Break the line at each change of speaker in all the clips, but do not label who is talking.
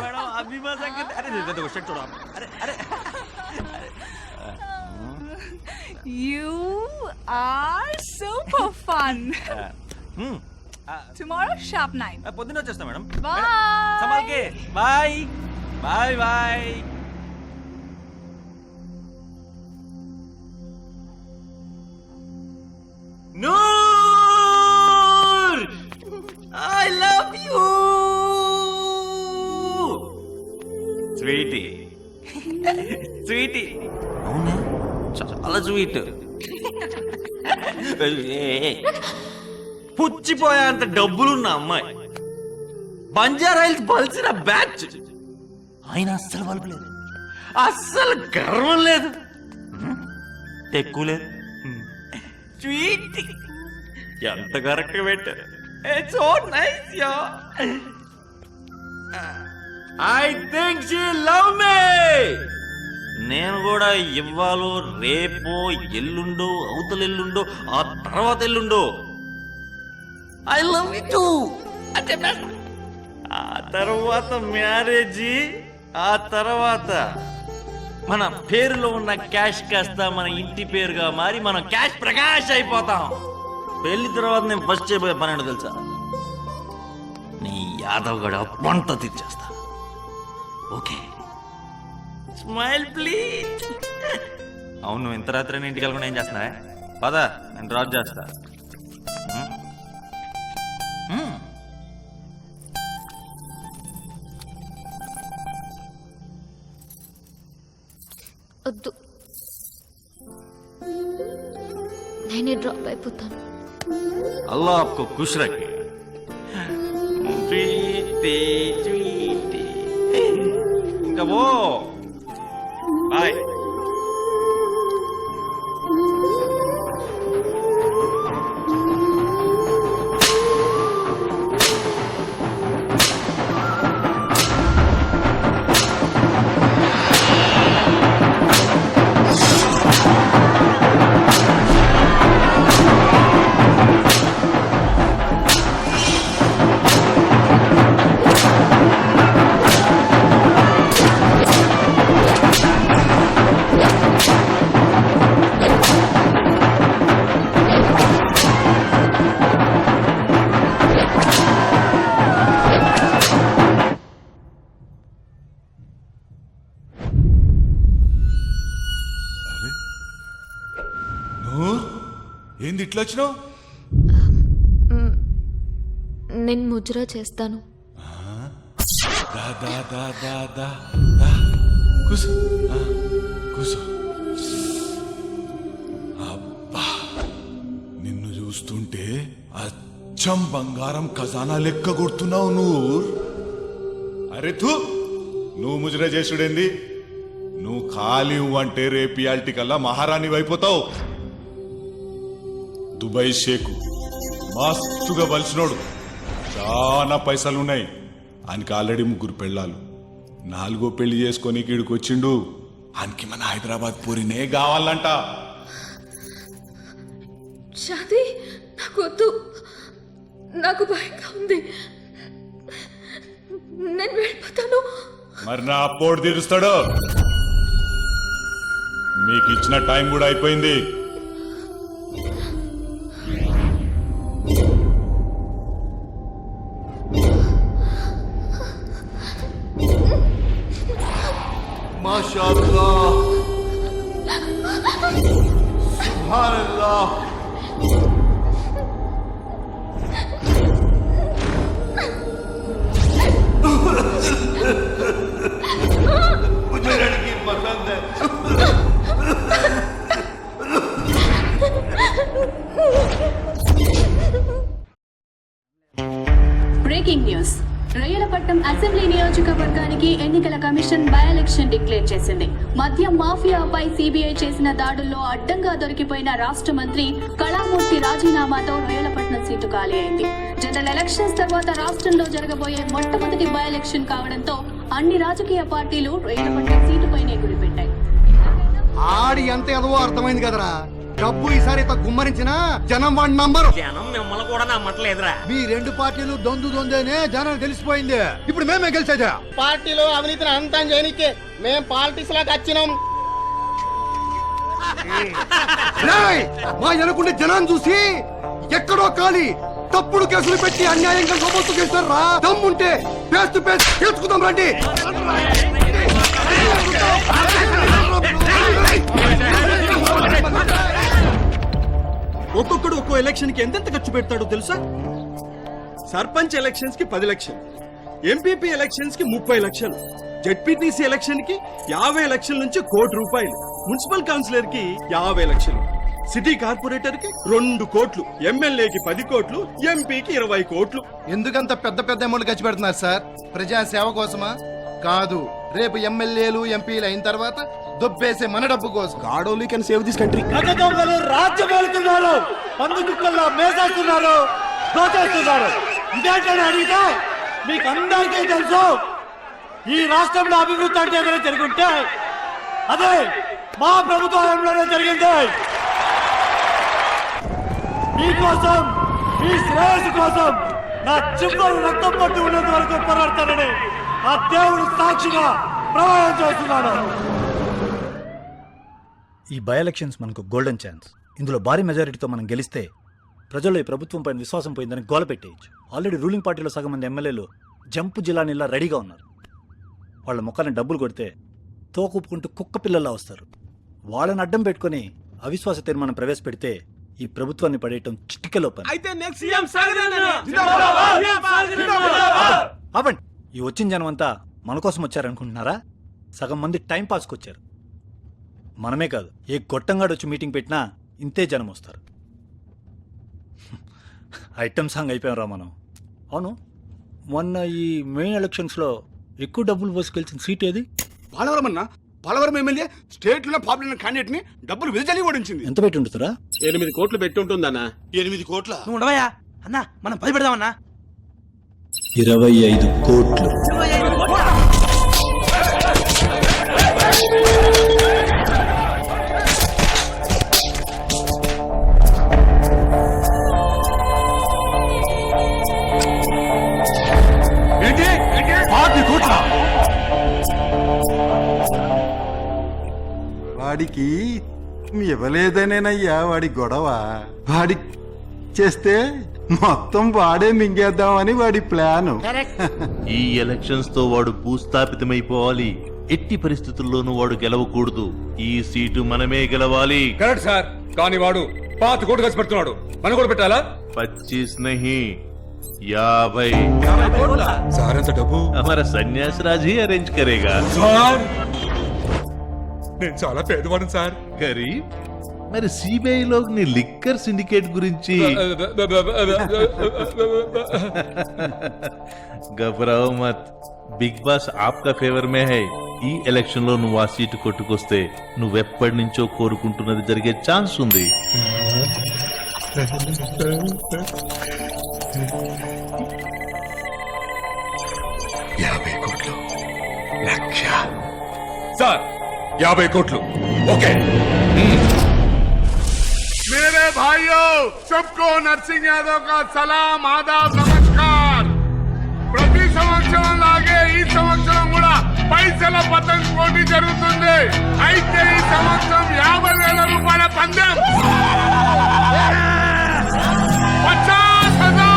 Madam అభిమా సంగతి అరే shirt చూడ అరే అరే
You are super fun. Tomorrow sharp 9.
పొద్దున్న వచ్చేస్తా మేడం.
Bye.
సమాల్కే bye bye bye. Noor I love you sweetie sweetie. అవునా చాలా స్వీట్. పుచ్చిపోయేంత డబ్బులున్న అమ్మాయి, బంజారా హిల్స్ బలిసిన బ్యాచ్. ఆయన అస్సలు బలపలేదు, అస్సలు గర్వం లేదు, ఎక్కువ లేదు. స్వీట్ ఎంత కరెక్ట్ పెట్టారు. It's so nice yeah. I think she love మీ. నేను కూడా ఇవ్వాలో రేపో ఎల్లుండో అవతల ఎల్లుండో ఆ తర్వాత ఎల్లుండో ఐ లవ్ యూ టూ అంటే ఆ తర్వాత మ్యారేజ్, ఆ తర్వాత మన పేరులో ఉన్న క్యాష్ కాస్త మన ఇంటి పేరుగా మారి మనం క్యాష్ ప్రకాష్ అయిపోతాం. పెళ్లి తర్వాత నేను ఫస్ట్ చేయబోయే పని ఏంటో తెలుసా? నీ యాదవ్ గడ వంట తీర్చేస్తా. Okay smile please. అవును ఇంత రాత్రి ఇంటికి వెళ్ళకుండా ఏం చేస్తున్నావే? పద నేను డ్రాప్ చేస్తా.
వద్దు, నేనే డ్రాప్ అయిపోతాను.
అల్లా ఆప్కో ఖుష్ రఖే. Sweetie sweetie. ఇంకా ఓ బాయ్.
ఏంది ఇట్లా వచ్చినావు?
నేను ముజ్రా చేస్తాను.
కూసో కూసో. అబ్బా నిన్ను చూస్తుంటే అచ్చం బంగారం ఖజానా లెక్క కొడుతున్నావు నూర్. అరే తూ, నువ్వు ముజరా చేసుడేంది? నువ్వు ఖాళీ అంటే రేపు ఇయాల్టి కల్లా మహారాణి అయిపోతావు. దుబాయ్ షేకు మస్తుగా బలిసినోడు, చాలా పైసలున్నాయి. ఆయనకి ఆల్రెడీ 3 పెళ్ళాలు, 4వ పెళ్లి చేసుకొని ఇక్కడికి వచ్చిండు. ఆయనకి మన హైదరాబాద్ పూరినే కావాలంట.
షాదీ నాకు వద్దు, నాకు భయంగా ఉంది, నేను వెళ్ళిపోతాను.
మరి నా అప్పోడు తీరుస్తాడు. మీకు ఇచ్చిన టైం కూడా అయిపోయింది.
మాషాఅల్లాహ్, సుబ్హానల్లాహ్. मुझे लड़की पसंद है.
Breaking news. రొయ్యలపట్నం అసెంబ్లీ నియోజకవర్గానికి ఎన్నికల కమిషన్ బై ఎలక్షన్ డిక్లేర్ చేసింది. మద్యం మాఫియాపై సిబిఐ చేసిన దాడుల్లో అడ్డంగా దొరికిపోయిన రాష్ట్ర మంత్రి కళామూర్తి రాజీనామాతో రొయ్యలపట్నం సీటు ఖాళీ అయింది. జనరల్ ఎలక్షన్స్ తర్వాత రాష్ట్రంలో జరగబోయే మొట్టమొదటి బై ఎలక్షన్ కావడంతో అన్ని రాజకీయ పార్టీలు రొయ్యలపట్నం సీటుపైనే గురిపెట్టాయి.
ఆడి ఎంత ఎదవో అర్థమైంది కదరా.
డబ్బు ఈసారి గుమ్మరించిన జనం వాడి నంబరు.
జనం మిమ్మల్ని కూడా నమ్మట్లేదురా.
మీ రెండు పార్టీలు దొందేనే జనం తెలిసిపోయింది. ఇప్పుడు మేమే గెలిచేదా?
పార్టీలో అవినీతిని అంతం చేయనికే మేం పాలిటిక్స్ లాగా వచ్చినాం.
మా ఎనుకుండే జనాన్ని చూసి ఎక్కడో కాలి తప్పుడు కేసులు పెట్టి అన్యాయంగా లోపత్తు చేస్తారా? దమ్ముంటే ఫేస్ టు ఫేస్ తెలుసుకుందాం రండి.
ఒక్కొక్కడు ఒక్కో ఎలక్షన్ కి ఎంతెంత ఖర్చు పెడతాడో తెలుసా? సర్పంచ్ ఎలక్షన్స్ కి 10 లక్షలు, ఎంపీపీ ఎలక్షన్స్ కి 30 లక్షలు, జెడ్పీటీసీ ఎలక్షన్ కి 50 లక్షల నుంచి ₹1,00,00,000, మున్సిపల్ కౌన్సిలర్ కి 50 లక్షలు, సిటీ కార్పొరేటర్ కి 2 కోట్లు, ఎమ్మెల్యేకి 10 కోట్లు, ఎంపీకి 20 కోట్లు.
ఎందుకంత పెద్ద పెద్ద అమౌంట్ ఖర్చు పెడుతున్నారు సార్? ప్రజా సేవ కోసమా? కాదు, రేపు ఎమ్మెల్యేలు ఎంపీలు అయిన తర్వాత దొబ్బేసే మన డబ్బు కోసం.
God only can save this country.
రాజ్యం వెళ్తున్నారు, పందు కుక్కల్లో మేసేస్తున్నారు, దోచేస్తున్నారు. ఇదేంటని అడిగితే మీకు అందరికీ తెలుసు, ఈ రాష్ట్రంలో అభివృద్ధి అంటే ఏదైనా జరుగుంటే అదే మా ప్రభుత్వంలోనే జరిగింది. మీకోసం, మీ శ్రేయస్సు కోసం నా చివరి రక్తం పట్టి ఉన్నంత వరకు పోరాడతానని ఆ దేవుడు సాక్షిగా ప్రమాణం చేస్తున్నాను.
ఈ బై ఎలక్షన్స్ మనకు గోల్డెన్ ఛాన్స్. ఇందులో భారీ మెజారిటీతో మనం గెలిస్తే ప్రజల్లో ఈ ప్రభుత్వం పైన విశ్వాసం పోయిందని గోల పెట్టేయచ్చు. ఆల్రెడీ రూలింగ్ పార్టీలో సగం మంది ఎమ్మెల్యేలు జంపు జిల్లానిలా రెడీగా ఉన్నారు. వాళ్ళ ముఖాన్ని డబ్బులు కొడితే తోకూపుకుంటూ కుక్క పిల్లల్లా వస్తారు. వాళ్ళని అడ్డం పెట్టుకుని అవిశ్వాస తీర్మానం ప్రవేశపెడితే ఈ ప్రభుత్వాన్ని పడేయటం చిటికెలో పని. ఆపండి. ఈ వచ్చిన జనం అంతా మన కోసం వచ్చారనుకుంటున్నారా? సగం మంది టైం పాస్కి వచ్చారు. మనమే కాదు, ఏ గొట్టంగాడు వచ్చి మీటింగ్ పెట్టినా ఇంతే జనం వస్తారు. ఐటమ్ సాంగ్ అయిపోయారా మనం. అవును, మొన్న ఈ మెయిన్ ఎలక్షన్స్లో ఎక్కువ డబ్బులు పోసి గెలిచిన సీట్ ఏది?
పోలవరం అన్న, పోలవరం ఎమ్మెల్యే స్టేట్ లో పాపులర్ క్యాండిడేట్ ని డబ్బులు విదజల్లి ఓడించింది.
ఎంత పెట్టి ఉంటుందా?
8 కోట్లు పెట్టి ఉంటుందన్నా. 8 కోట్ల?
నువ్వు ఉండవయ్యా అన్న, మనం 10 పెడదామన్నా.
25 కోట్లు.
వాడికి ఇవ్వలేదనేనయ్యా వాడి గొడవ. వాడి చేస్తే మొత్తం వాడే మింగేద్దామని వాడి ప్లాను.
ఈ ఎలక్షన్స్ తో వాడు భూస్థాపితమైపోవాలి. ఎట్టి పరిస్థితుల్లోనూ వాడు గెలవకూడదు. ఈ సీటు మనమే గెలవాలి.
కరెక్ట్ సార్, కానీ వాడు 5 కోట్లు ఖర్చు పెడుతున్నాడు. మనం కూడా పెట్టాలా?
25 नहीं 50.
సార్ ఎంత డబ్బు?
हमारा सन्यास राज ही अरेंज करेगा.
సార్ నేను చాలా పేదవాడు సార్.
गरीब మరి సిబిఐ लोग नी लिक्कर सिंडिकेट గురించి घबराओ मत. బిగ్ బాస్ ఆప్కా ఫేవర్ మే హై. ఈ ఎలక్షన్ లో నువ్వు ఆ సీటు కొట్టుకొస్తే నువ్వెప్పటి నుంచో కోరుకుంటున్నది జరిగే ఛాన్స్ ఉంది.
సార్ 50 కోట్లు ఓకే.
मेरे भाइयों सबको नरसिंह यादव का सलाम आदाब नमस्कार. ప్రతి సంవత్సరం లాగే ఈ సంవత్సరం కూడా పైసల పతంగ్ పోటీ జరుగుతుంది. అయితే ఈ సంవత్సరం 50,000 రూపాయల పందెం 50,000.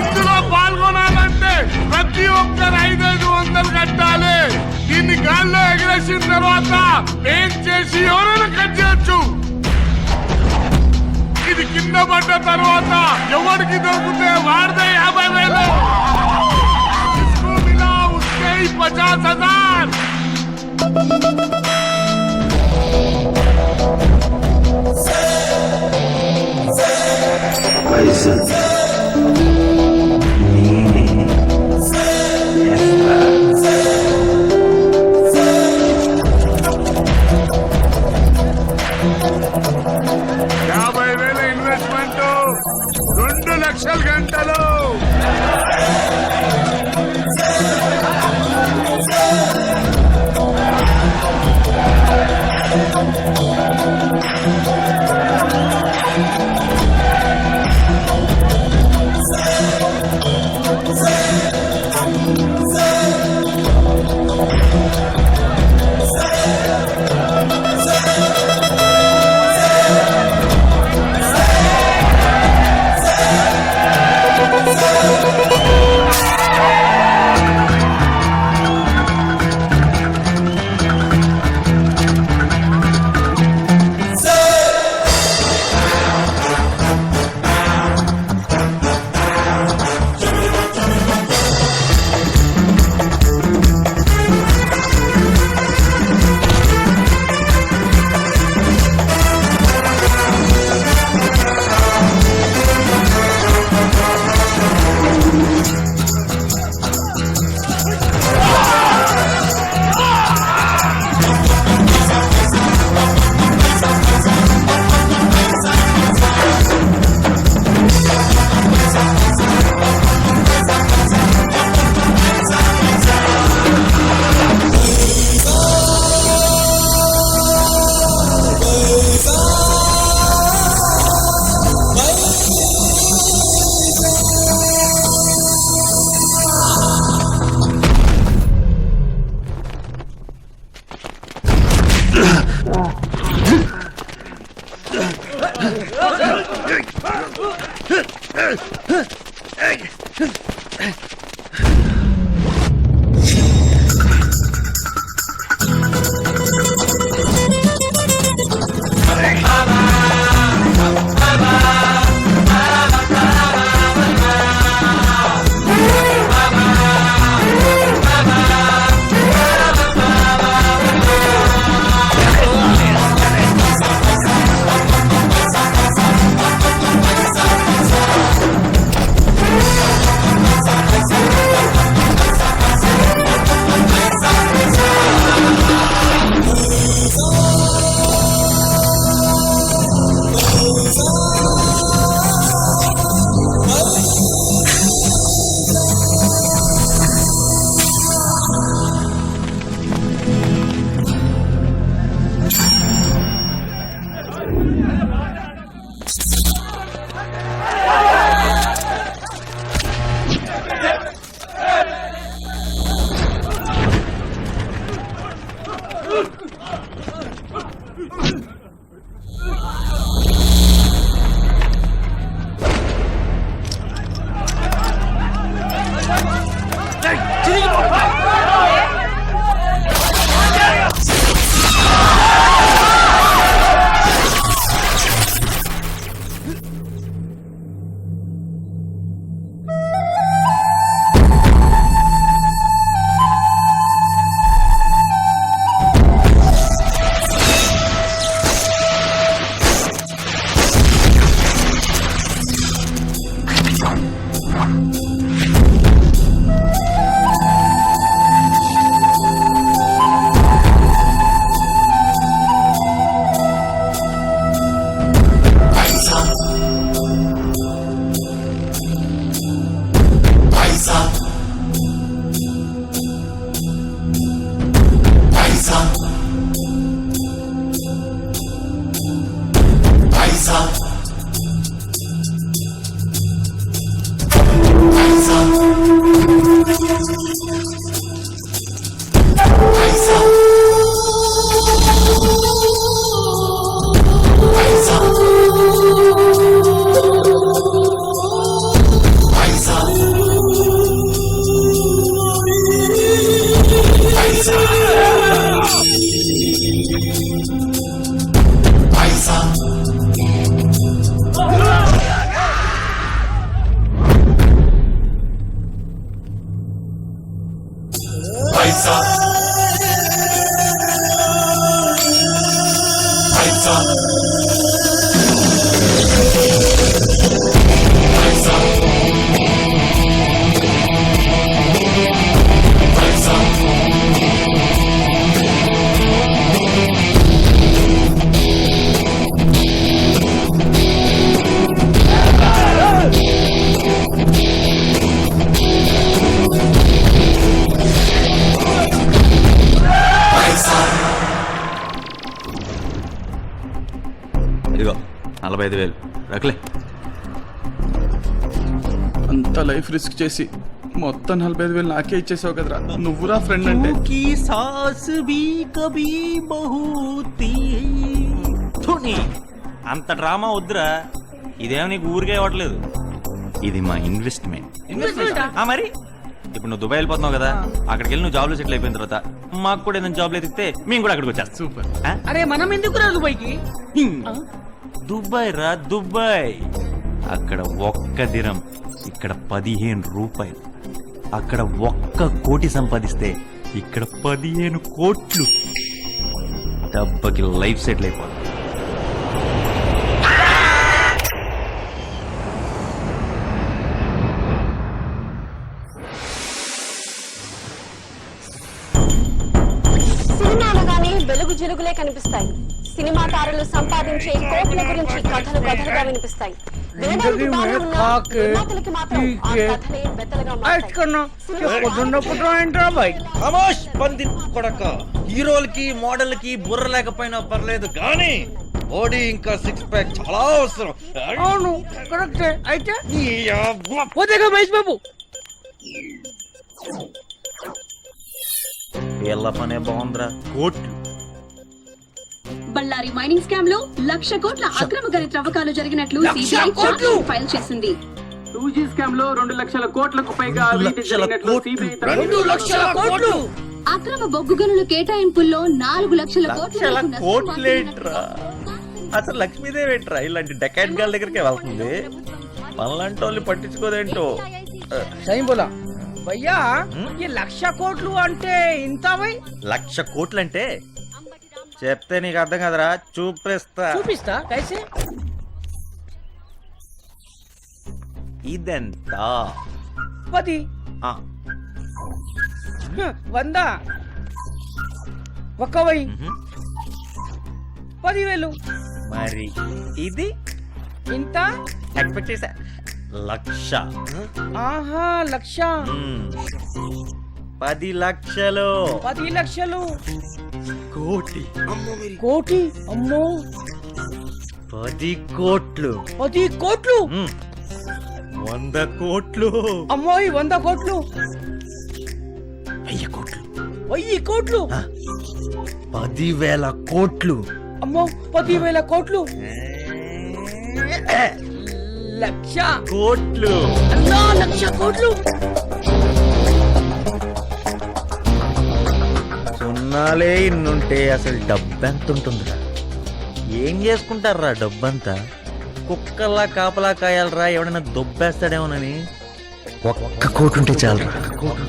ఇందులో పాల్గొనాలంటే ప్రతి ఒక్కరు 500 కట్టాలి. దీన్ని గాల్లో ఎగరేసిన తర్వాత ఏం చేసి ఎవరైనా కట్ చేయొచ్చు. ఇది కింద పడ్డ తర్వాత ఎవరికి దొరికితే వాడితే 50,000. इसको मिला उसके ही 50,000. ఇన్వెస్ట్మెంట్ 2 లక్షల గంటలు.
ఇదిగో 45,000 రకలే.
అంత లైఫ్ రిస్క్ చేసి మొత్తం 45,000 నాకే ఇచ్చేసావు కదరా. నువ్వురా ఫ్రెండ్ అంటే.
అంత డ్రామా వద్దురా. ఇదేమో నీకు ఊరికే ఇవ్వట్లేదు, ఇది మా ఇన్వెస్ట్మెంట్. మరి ఇప్పుడు నువ్వు దుబాయ్ వెళ్ళిపోతున్నావు కదా, అక్కడికి వెళ్ళి నువ్వు జాబ్లో సెటిల్ అయిపోయిన తర్వాత మాకు కూడా ఏదైనా జాబ్లో ఎదిగితే మేము కూడా అక్కడికి వచ్చేస్తాం.
సూపర్.
అరే మనం ఎందుకు రా దుబాయ్కి?
దుబాయ్ రా దుబాయ్. అక్కడ ఒక్క దిరం, ఇక్కడ 15 రూపాయలు. అక్కడ 1 కోటి సంపాదిస్తే ఇక్కడ 15 కోట్లు. దెబ్బకి లైఫ్ సెటిల్ అయిపోతుంది.
సినిమాలుగానే వెలుగు జిలుగులే కనిపిస్తాయి. సినిమా తారలు సంపాదించే కోట్ల గురించి కథలు కథలుగా వినిపిస్తాయి. నిర్మాతలకి మాత్రం ఆ కథలే బెత్తలుగా మారుతాయి.
హీరోలకి మోడల్కి బుర్ర లేకపోయినా పర్లేదు కానీ బాడీ ఇంకా 6 ప్యాక్ చాలా అవసరం.
అవును కరెక్టే. అయితే పోతేగా మహేష్ బాబు.
వీళ్ళ పనే బాగుందిరా. కోట్లు.
బళ్ళారి మైనింగ్ స్కామ్ లో 1,00,000 కోట్ల అక్రమ గని త్రవ్వకాలు జరిగినట్లు సిబిఐ ఛార్జ్షీట్ ఫైల్ చేసింది.
2G స్కామ్ లో 2,00,000 కోట్లకు పైగా
అక్రమ బొగ్గు గనుల కేటాయింపుల్లో 4,00,000
కోట్లేట్రా. అసలు లక్ష్మీదేవి ఏంట్రా ఇలాంటి డెకాట్ గాల దగ్గరికి వెళ్తుంది. మనలాంటి వాళ్ళు పట్టించుకోదేంటో.
భయ్యా ఈ 1,00,000 కోట్లు అంటే ఇంత?
1,00,000 కోట్లు అంటే చెప్తే నీకు అర్థం కదరా. చూపిస్తా. కైసే? ఇదెంతా?
10, 100, 1,000, 10,000.
మరి ఇది
ఇంత
ఎక్స్పెక్ట్ చేసా. 1,00,000.
ఆహా 1,00,000.
10 లక్షలు.
10 లక్షలు.
కోటి.
కోటి. అమ్మో
10 కోట్లు.
10 కోట్లు.
100 కోట్లు.
అమ్మోయ్ 100 కోట్లు.
1000 కోట్లు.
1000 కోట్లు.
10,000 కోట్లు.
అమ్మో 10,000 కోట్లు. 1,00,000
కోట్లు.
అన్నా 1,00,000 కోట్లు.
జనాలే ఇన్నుంటే అసలు డబ్బెంత ఉంటుందిరా? ఏం చేసుకుంటారా డబ్బంతా? కుక్కల్లా కాపలా కాయాలరా, ఎవడైనా దొబ్బేస్తాడేమోనని. ఒక్క కోటి ఉంటే చాలరా,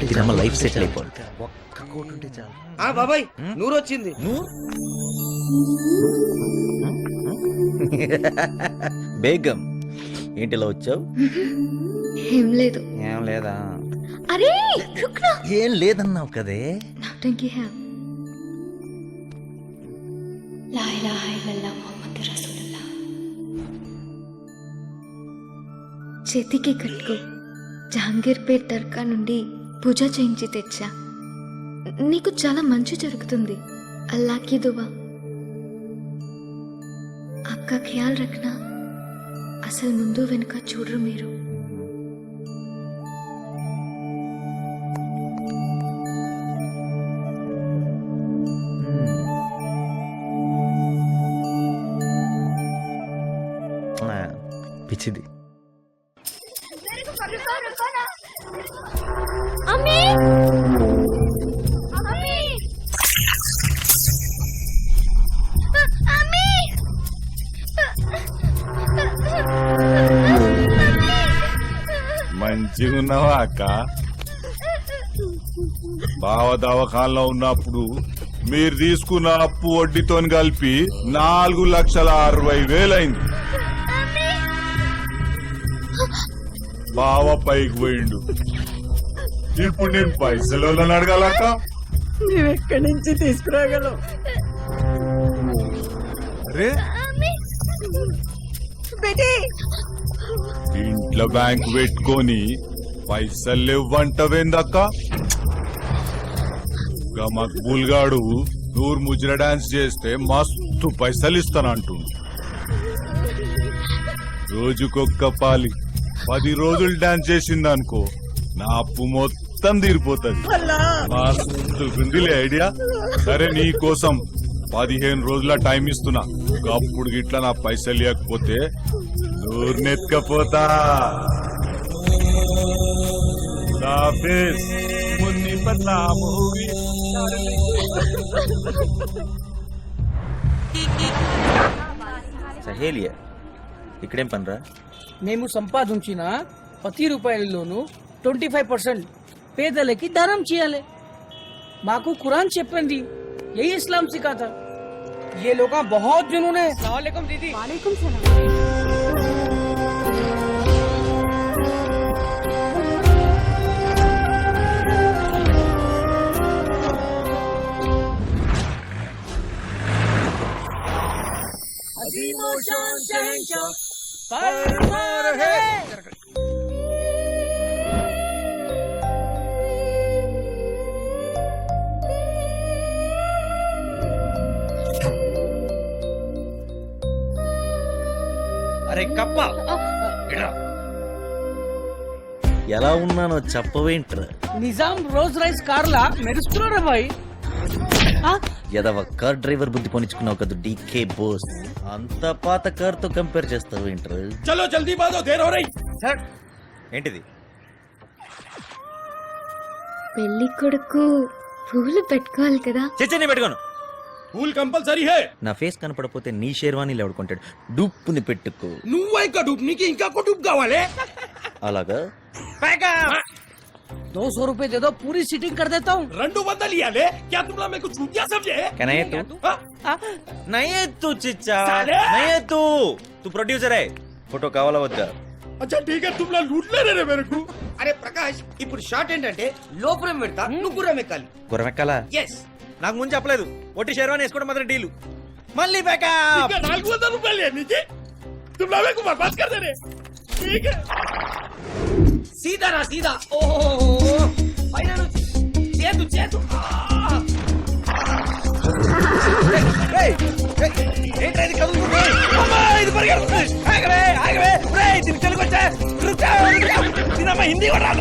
ఇది నమ్మ లైఫ్ సెటిల్ అయిపోతుంది. ఒక్క కోటి ఉంటే చాలు.
బాబాయ్ నూరు వచ్చింది.
బేగం ఏంటి ఇలా వచ్చావు?
ఏం లేదు.
ఏం లేదా?
అరే రుక్నా,
ఏం లేదన్నావు కదే.
నౌటంకి హై.
లా ఇలాహ ఇల్లల్లాహ్ ముహమ్మద్ రసూలుల్లాహ్.
చేతికి కట్టుకో. జహాంగీర్పేట్ దర్గా నుండి పూజ చేయించి తెచ్చా. నీకు చాలా మంచి జరుగుతుంది. అల్లాకి దువా. అక్క ఖ్యాల్ రఖనా. అసలు ముందు వెనుక చూడరు మీరు.
పిచ్చిది.
మంచిగా ఉన్నావా అక్క? బావ దవాఖానలో ఉన్నప్పుడు మీరు తీసుకున్న అప్పు వడ్డీతో కలిపి 4,60,000 అయింది. బావ పైకి పోయిండు. ఇప్పుడు నేను పైసలు అడగాలక్క.
నువ్వెక్కడి నుంచి తీసుకురాగలవు?
అరే ఇంట్లో బ్యాంక్ పెట్టుకొని పైసలు ఇవ్వంటవేందక్క? మక్బూల్ గాడు నూరు ముజ్ర డాన్స్ చేస్తే మస్తు పైసలు ఇస్తానంటుండు. రోజుకొక్క పాలి 10 రోజులు డాన్స్ చేసిందనుకో, నా అప్పు మొత్తం తీరిపోతుంది. మస్తుందిలే ఐడియా. సరే నీ కోసం 15 రోజుల టైం ఇస్తున్నా. అప్పుడు గిట్లా నా పైసలు ఇవ్వకపోతే నూరునెత్తుకపోతా.
సహేలియా, ఇక్కడేం పనిరా?
మేము సంపాదించిన ప్రతి రూపాయలలోనూ 25% పేదలకి దానం చేయాలి. మాకు ఖురాన్ చెప్పింది. ఏ ఇస్లాం సిఖాతా. ये लोग बहुत जुनून है. सलाम दीदी.
वालेकुम सलाम.
అరే కప్ప, ఎలా ఉన్నానో చెప్పవేంట్రా?
నిజాం రోజ్ రైస్ కార్లా మెరుస్తున్నారా బాయ్?
ఎదవ కార్ డ్రైవర్ బుద్ధి పొనిచుకున్నావు కదా డీకే బోస్. అంత పాత కార్ తో కంపేర్ చేస్తావేంట్రా?
చలో జల్దీ బాదో, దేర్ హో రహీ.
ఏంటిది?
పెళ్లి కొడుకు పూలు పెట్టుకోవాలి కదా.
చచ్చని పెట్టుకోను.
పూల్ కంపల్సరీ హే.
నా ఫేస్ కనపడపోతే నీ షేర్వాణీలు ఎవడుకుంటాడు? డూప్పుని పెట్టుకో.
నువ్వు ఇంకా డూప్, నీకు ఇంకా డూప్ కావాలి.
అలాగా
200 रुपए दे दो, पूरी सीटिंग कर देता हूँ.
200 लिया क्या तुम मेरे को झूठिया समझे?
Can I too? नहीं तू चिच्चा,
साले!
नहीं तू. तू प्रोड्यूसर है. फोटो కావాలా వద్దా?
अच्छा ठीक है, तुम लोग लूट ले रहे मेरे को.
అరే ప్రకాష్, ఇప్పుడు షార్ట్ ఏంటంటే లోపల పెడతా, నువ్వు గుర్రం ఎక్కాలి.
గురమెక్కాలా?
ఎస్.
నాకు ముందు చెప్పలేదు. ఒట్టి షేర్వాణి వేసుకోవడం మాత్రం డీలు. మళ్ళీ బ్యాకప్.
400 रुपए लिए नीचे. तुम लोग मेरे को बर्बाद कर दे रहे. ठीक है.
సీదా రా సీదా. ఓహో పైన నుంచి చేతు చేతు.
హిందీ కూడా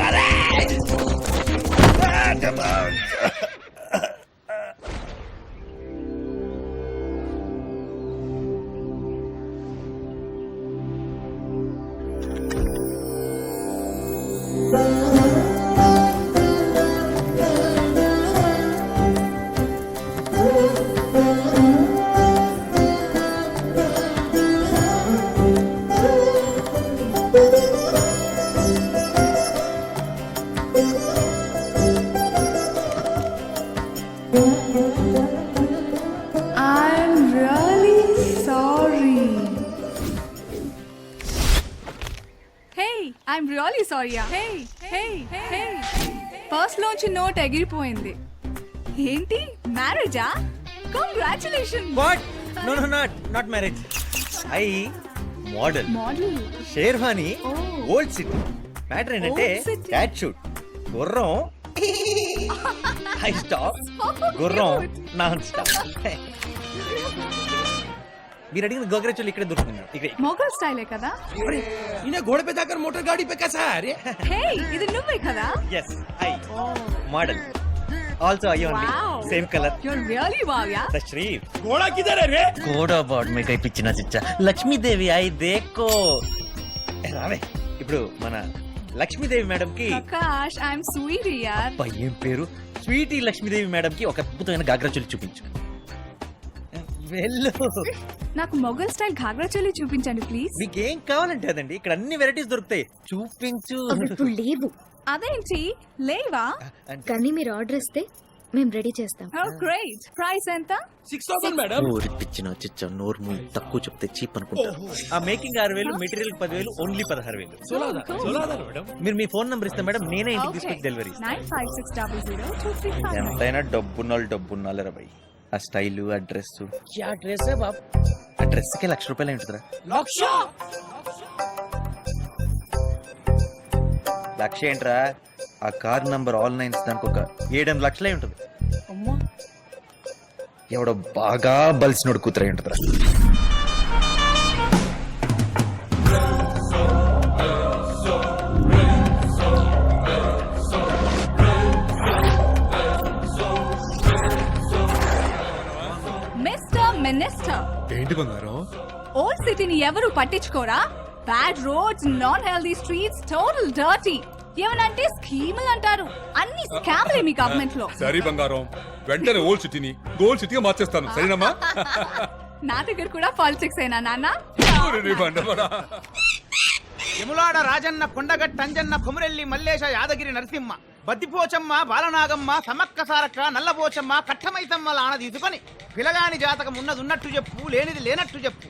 I'm really sorry. Hey, I'm really sorry. Hey. First లోంచి నోట్ ఎగిరిపోయింది. ఏంటి మ్యారేజా? Congratulation.
What? No not marriage. I model sherwani old city. Matter ఏంటంటే
Old city.
క్యాట్ షూట్ గుర్రం హై స్టాప్ గుర్రం నాన్ స్టాప్. మీరు అడిగిన గోగ్రచులు ఇక్కడే దొరుకుతుంది. ఇక్కడ
మొగల్ స్టైలే కదా?
इन्हें घोड़े पे जाकर मोटर गाड़ी पे कैसा है रे?
హే ఇది నువ్వే కదా?
Yes I model also I only
Wow.
Same colour
You're really wow, yeah?
The sheriff.
घोड़ा किधर है रे?
కోడా బాడ్ మీ కై పిచ్చిన చిచ్చా లక్ష్మీదేవి ఐ దేకో. రావే ఇప్పుడు మన లక్ష్మీదేవి మేడం కి
Prakash, I'm sweetie, yaar.
ఏం పేరు స్వీటీ లక్ష్మీదేవి మేడం కి ఒక అద్భుతమైన గాగ్రచులు చూపించు. వెళ్ళు.
నాకు మొగల్ స్టైల్ ఘాగ్రా చోలీ చూపించండి ప్లీజ్.
మీకేం కావాలంటే అదండి, ఇక్కడ అన్ని వెరైటీస్ దొరుకుతాయి. చూపించు.
ఇప్పుడు లేవు
అదేంటి లేవా?
కానీ మీరు ఆర్డర్ ఇస్తే మేము రెడీ చేస్తాం.
ఓ గ్రేట్. ప్రైస్ ఎంత?
6,000 मैडम.
ఊరి పిచ్చిన చిచ్చా నోరు మూయి తక్కువ చెప్తే చీప్ అనుకుంటా. ఆ మేకింగ్ 6,000, మెటీరియల్ 10,000, ఓన్లీ 16,000.
16,000 मैडम.
మీరు మీ ఫోన్ నంబర్ ఇస్తే మేడం నేనే ఇంటికి
Okay.
తీసుకొచ్చి డెలివరీ ఇస్తాను.
95600235.
ఎంతైనా డబ్బున్నాళ్ళు రబాయి. ఆ స్టైల్ ఆ డ్రెస్
क्या ड्रेस है बाप?
ఆ డ్రెస్ కి ₹1,00,000 ఉంటుందిరా.
लक्ष्य
లక్ష ఏంట్రా, ఆ కార్ నంబర్ ఆల్ నైన్స్ దానికి ఒక 7-8 లక్షలే ఉంటుంది.
अम्मा
ఎవడో బాగా బలిసినోడు కూతురై ఉంటుందిరా.
మిస్టర్ మినిస్టర్,
ఏంటి బంగారం?
ఓల్డ్ సిటీని ఎవరు పట్టించుకోరా? Bad roads, non healthy streets, total dirty. ఏమనంటే స్కీములు అంటారు. అన్ని స్కామ్లే మీ గవర్నమెంట్ లో.
సరే బంగారం, వెంటనే ఓల్డ్ సిటీని గోల్డ్ సిటీగా మార్చేస్తాను, సరేనమ్మా?
నా దగ్గర కూడా పాలిటిక్స్ అయినా నాన్న.
నీ బండబడా.
యములాడ రాజన్న కొండగట్ట అంజన్న కొమురెల్లి మల్లేశ యాదగిరి నరసింహ బద్దిపోచమ్మ బాలనాగమ్మ సమక్క సారక్క నల్లపోచమ్మ కట్టమైతమ్మ లాన తీసుకొని పిలగాని జాతకం ఉన్నది ఉన్నట్టు చెప్పు, లేనిది లేనట్టు చెప్పు.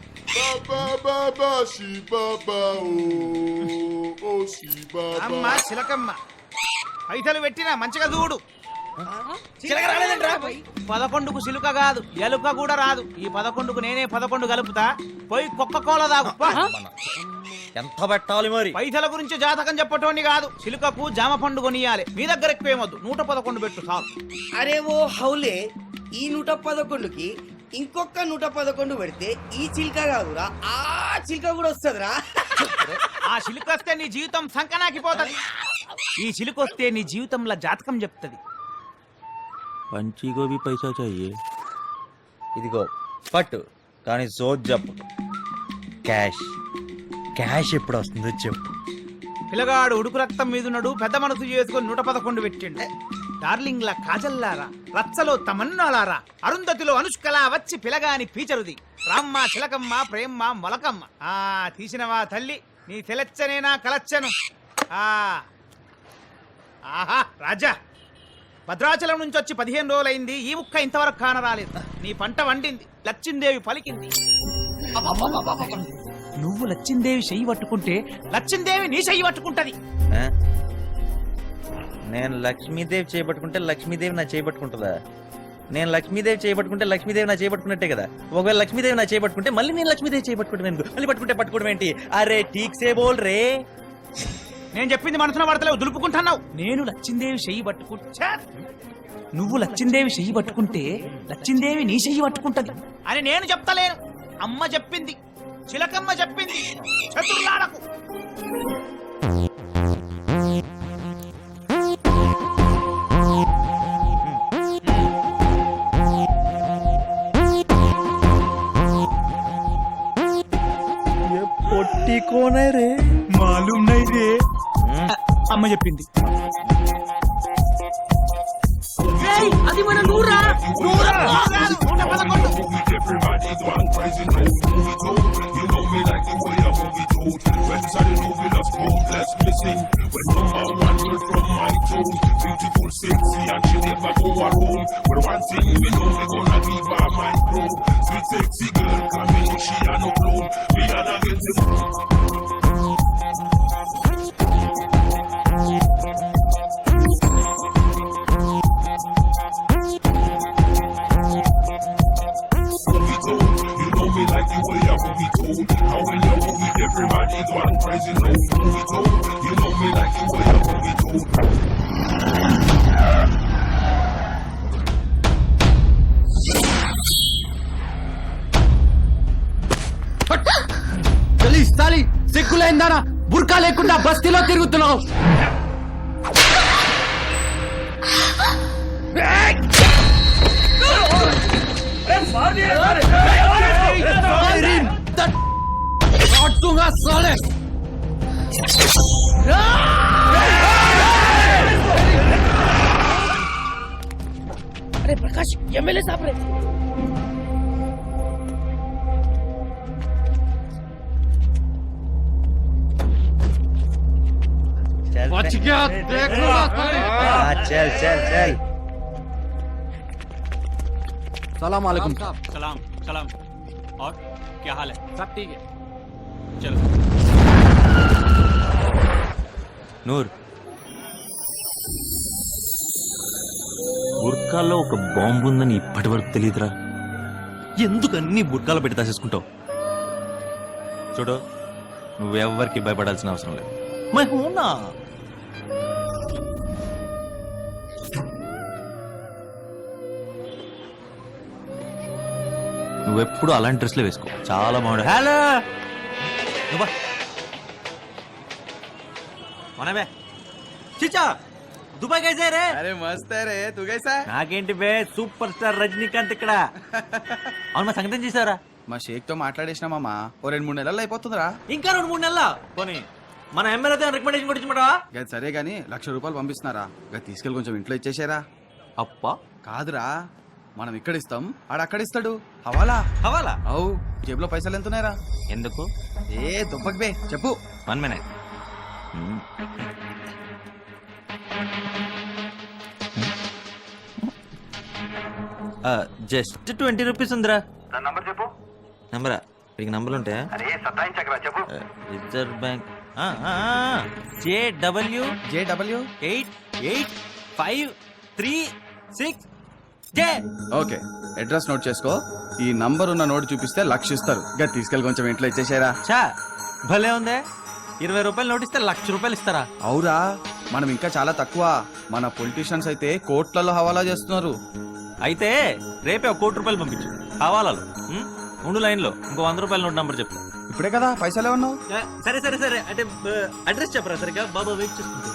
అమ్మ చిలకమ్మ పైసలు పెట్టినా మంచిగా చూడు. చిలక రాలేదంట్రా. 11కు చిలుక కాదు, ఎలుక కూడా రాదు. ఈ 11కు నేనే 11 కలుపుతా. పోయి కుక్క కోల దాగు.
ఎంత పెట్టాలి మరి?
పైసల గురించి జాతకం చెప్పటోని కాదు, చిలుకకు జామ పండు కొనియాలి. మీ దగ్గర ఎక్కువేమొద్దు, 111 పెట్టు చాలు.
అరే ఓ హౌలే, ఈ 111కి ఇంకొక 111 పెడితే ఈ చిలుక కాదురా, ఆ చిలుక కూడా వస్తుందిరా.
ఆ చిలుక వస్తే నీ జీవితం సంకనాకిపోతది. ఈ చిలుక వస్తే నీ జీవితంలో జాతకం చెప్తది.
పంచీగో భీ పైసా చాయే. ఇదిగో పట్టు, కానీ జోజ్ చెప్పు. క్యాష్ క్యాష్ ఎప్పుడు వస్తుందో చెప్పు.
పిల్లగాడు ఉడుకు రక్తం మీదున్నాడు, పెద్ద మనసు చేసుకుని 111 పెట్టిండు. డార్లింగ్ల కాజల్లారా, రచ్చలో తమన్నాలారా, అరుంధతిలో అనుష్కలా వచ్చి పిలగాని పీచరుది. రామ్మ చిలకమ్మ ప్రేమ్మ మొలకమ్మ. ఆ తీసినవా తల్లి, నీ తెలచ్చనేనా కలచ్చను. ఆహా రాజా, భద్రాచలం నుంచి వచ్చి 15 రోజులైంది, ఈ ముక్క ఇంతవరకు కానరాలేదు. నీ పంట వండింది, లచ్చిందేవి పలికింది. నువ్వు లచ్చిందేవి చెయ్యి పట్టుకుంటే లచ్చిందేవి నీ చెయ్యి పట్టుకుంటది.
నేను లక్ష్మీదేవి చేయబట్టుకుంటే లక్ష్మీదేవి నా చేయబట్టుకుంటుందా? నేను లక్ష్మీదేవి చేయబట్టుకుంటే లక్ష్మీదేవి నా చేయబట్టుకున్నట్టే కదా. ఒకవేళ లక్ష్మీదేవి నా చేయబట్టుకుంటే మళ్ళీ నేను లక్ష్మీదేవి చేయబట్టుకుంటాను. ఎందుకు మళ్ళీ పట్టుకుంటే పట్టుకోవడం ఏంటి? అరే ఠీక్ సే బోల్ రే.
నేను చెప్పింది మనసున పడతలేవు, దులుపుకుంటున్నావు. నేను లచ్చిందేవి చెయ్యి పట్టుకుంటా, నువ్వు లచ్చిందేవి చెయ్యి పట్టుకుంటే లచ్చిందేవి నీ చెయ్యి పట్టుకుంటది అని నేను చెప్తలేను. అమ్మ చెప్పింది, చిలకమ్మ చెప్పింది. చతుర్లాడకు.
పొట్టి కోనే రే
మాలూమ్ నై రే. అమ్మ చెప్పింది.
అది మన నూరా.
111
సాలి సిగ్గులేందానా బుర్కా లేకుండా బస్తీలో తిరుగుతున్నావు.
अरे प्रकाश एमएलए साहब रे
चल
बच गया, देख लो ना साले।
हाँ, चल चल चल
सलाम वालेकुम।
सलाम सलाम और क्या हाल है? सब ठीक है चलो.
నూర్ బుర్కాల్లో ఒక బాంబు ఉందని ఇప్పటి వరకు తెలియదురా. ఎందుకు అన్ని బుర్కాలో పెట్టి దాచేసుకుంటావు? చూడు, నువ్వెవ్వరికి భయపడాల్సిన అవసరం లేదు. మై హూనా నువ్వెప్పుడు అలాంటి డ్రెస్లే వేసుకో, చాలా బాగుండు. హలో నువ్వా మనబే చిచ్చా దుబాయ్ కైసే రే?
अरे मस्त है रे तू कैसा है?
నాకేంటి బే, సూపర్ స్టార్ రజనీకాంత్ ఇక్కడ. అవును, మా సంగతి చేసావరా?
మా షేక్ తో మాట్లాడేసిన మామ ఓ 2-3 నెలలు అయిపోతుందిరా.
ఇంకా 2-3 నెలల పోనీ మన ఎమ్మెల్యేతో రికమెండేషన్ కూడా ఇచ్చిమాటా?
గది సరే గానీ ₹1,00,000 పంపిస్తున్నారా, గది తీసుకెళ్ళి కొంచెం ఇంట్లో ఇచ్చేసారా.
అప్పా
కాదురా, మనం ఇక్కడ ఇస్తాం ఆడ అక్కడ ఇస్తాడు. హవాలా
హవాలా?
అవు జేబులో పైసలు ఎంతున్నాయరా?
ఎందుకు?
ఏ దుబ్బక్ బే చెప్పు.
1 minute. జస్ట్ 20 రూపీస్ ఉందిరా.
నంబర్ చెప్పు.
నంబరా? ఇక్కడికి నంబర్లు ఉంటాయా?
అరే సతాయించకరా చెప్పు.
Reserve bank JW
JW
8853
okay address note చేసుకో. ఈ నంబర్ ఉన్న నోట్ చూపిస్తే 1,00,000 ఇస్తారు. గది తీసుకెళ్ళి కొంచెం ఇంట్లో ఇచ్చేసారా.
చా భలే ఉందే. 20 రూపాయలు నోటిస్తే ₹1,00,000 ఇస్తారా?
అవురా, మనం ఇంకా చాలా తక్కువ. మన పొలిటీషియన్స్ అయితే కోట్లలో హవాలా చేస్తున్నారు.
అయితే రేపే ₹1,00,00,000 పంపించు హవాలాలు. ఉండు లైన్లో, ఇంకో ₹100 నోట్ నంబర్ చెప్తా.
ఇప్పుడే కదా పైసలు ఏమన్నావు?
సరే సరే సరే, అంటే అడ్రస్ చెప్పరా సరిగ్గా? బాబా వెయిట్ చేసుకుంటా.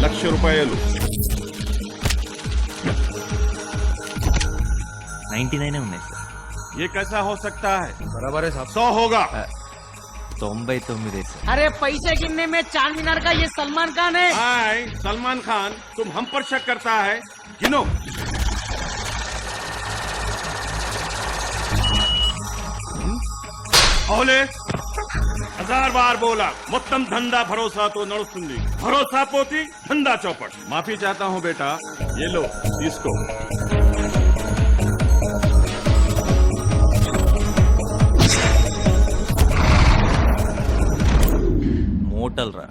₹1,00,000
99 ఉన్నాయి సార్.
ये कैसा हो सकता है?
बराबर है साहब।
100 होगा.
99
अरे पैसे गिनने में चांदमीनार का ये सलमान खान है।
हाय सलमान खान, तुम हम पर शक करता है? गिनो। ఓలే 1000 బార్ బోలా మొత్తం ధందా భరోసాతో నడుస్తుంది. భరోసా పోతి ధందా చౌపట్. మాఫీ చాహతా హూ బేటా, ये लो తీసుకో.
మూటలరా,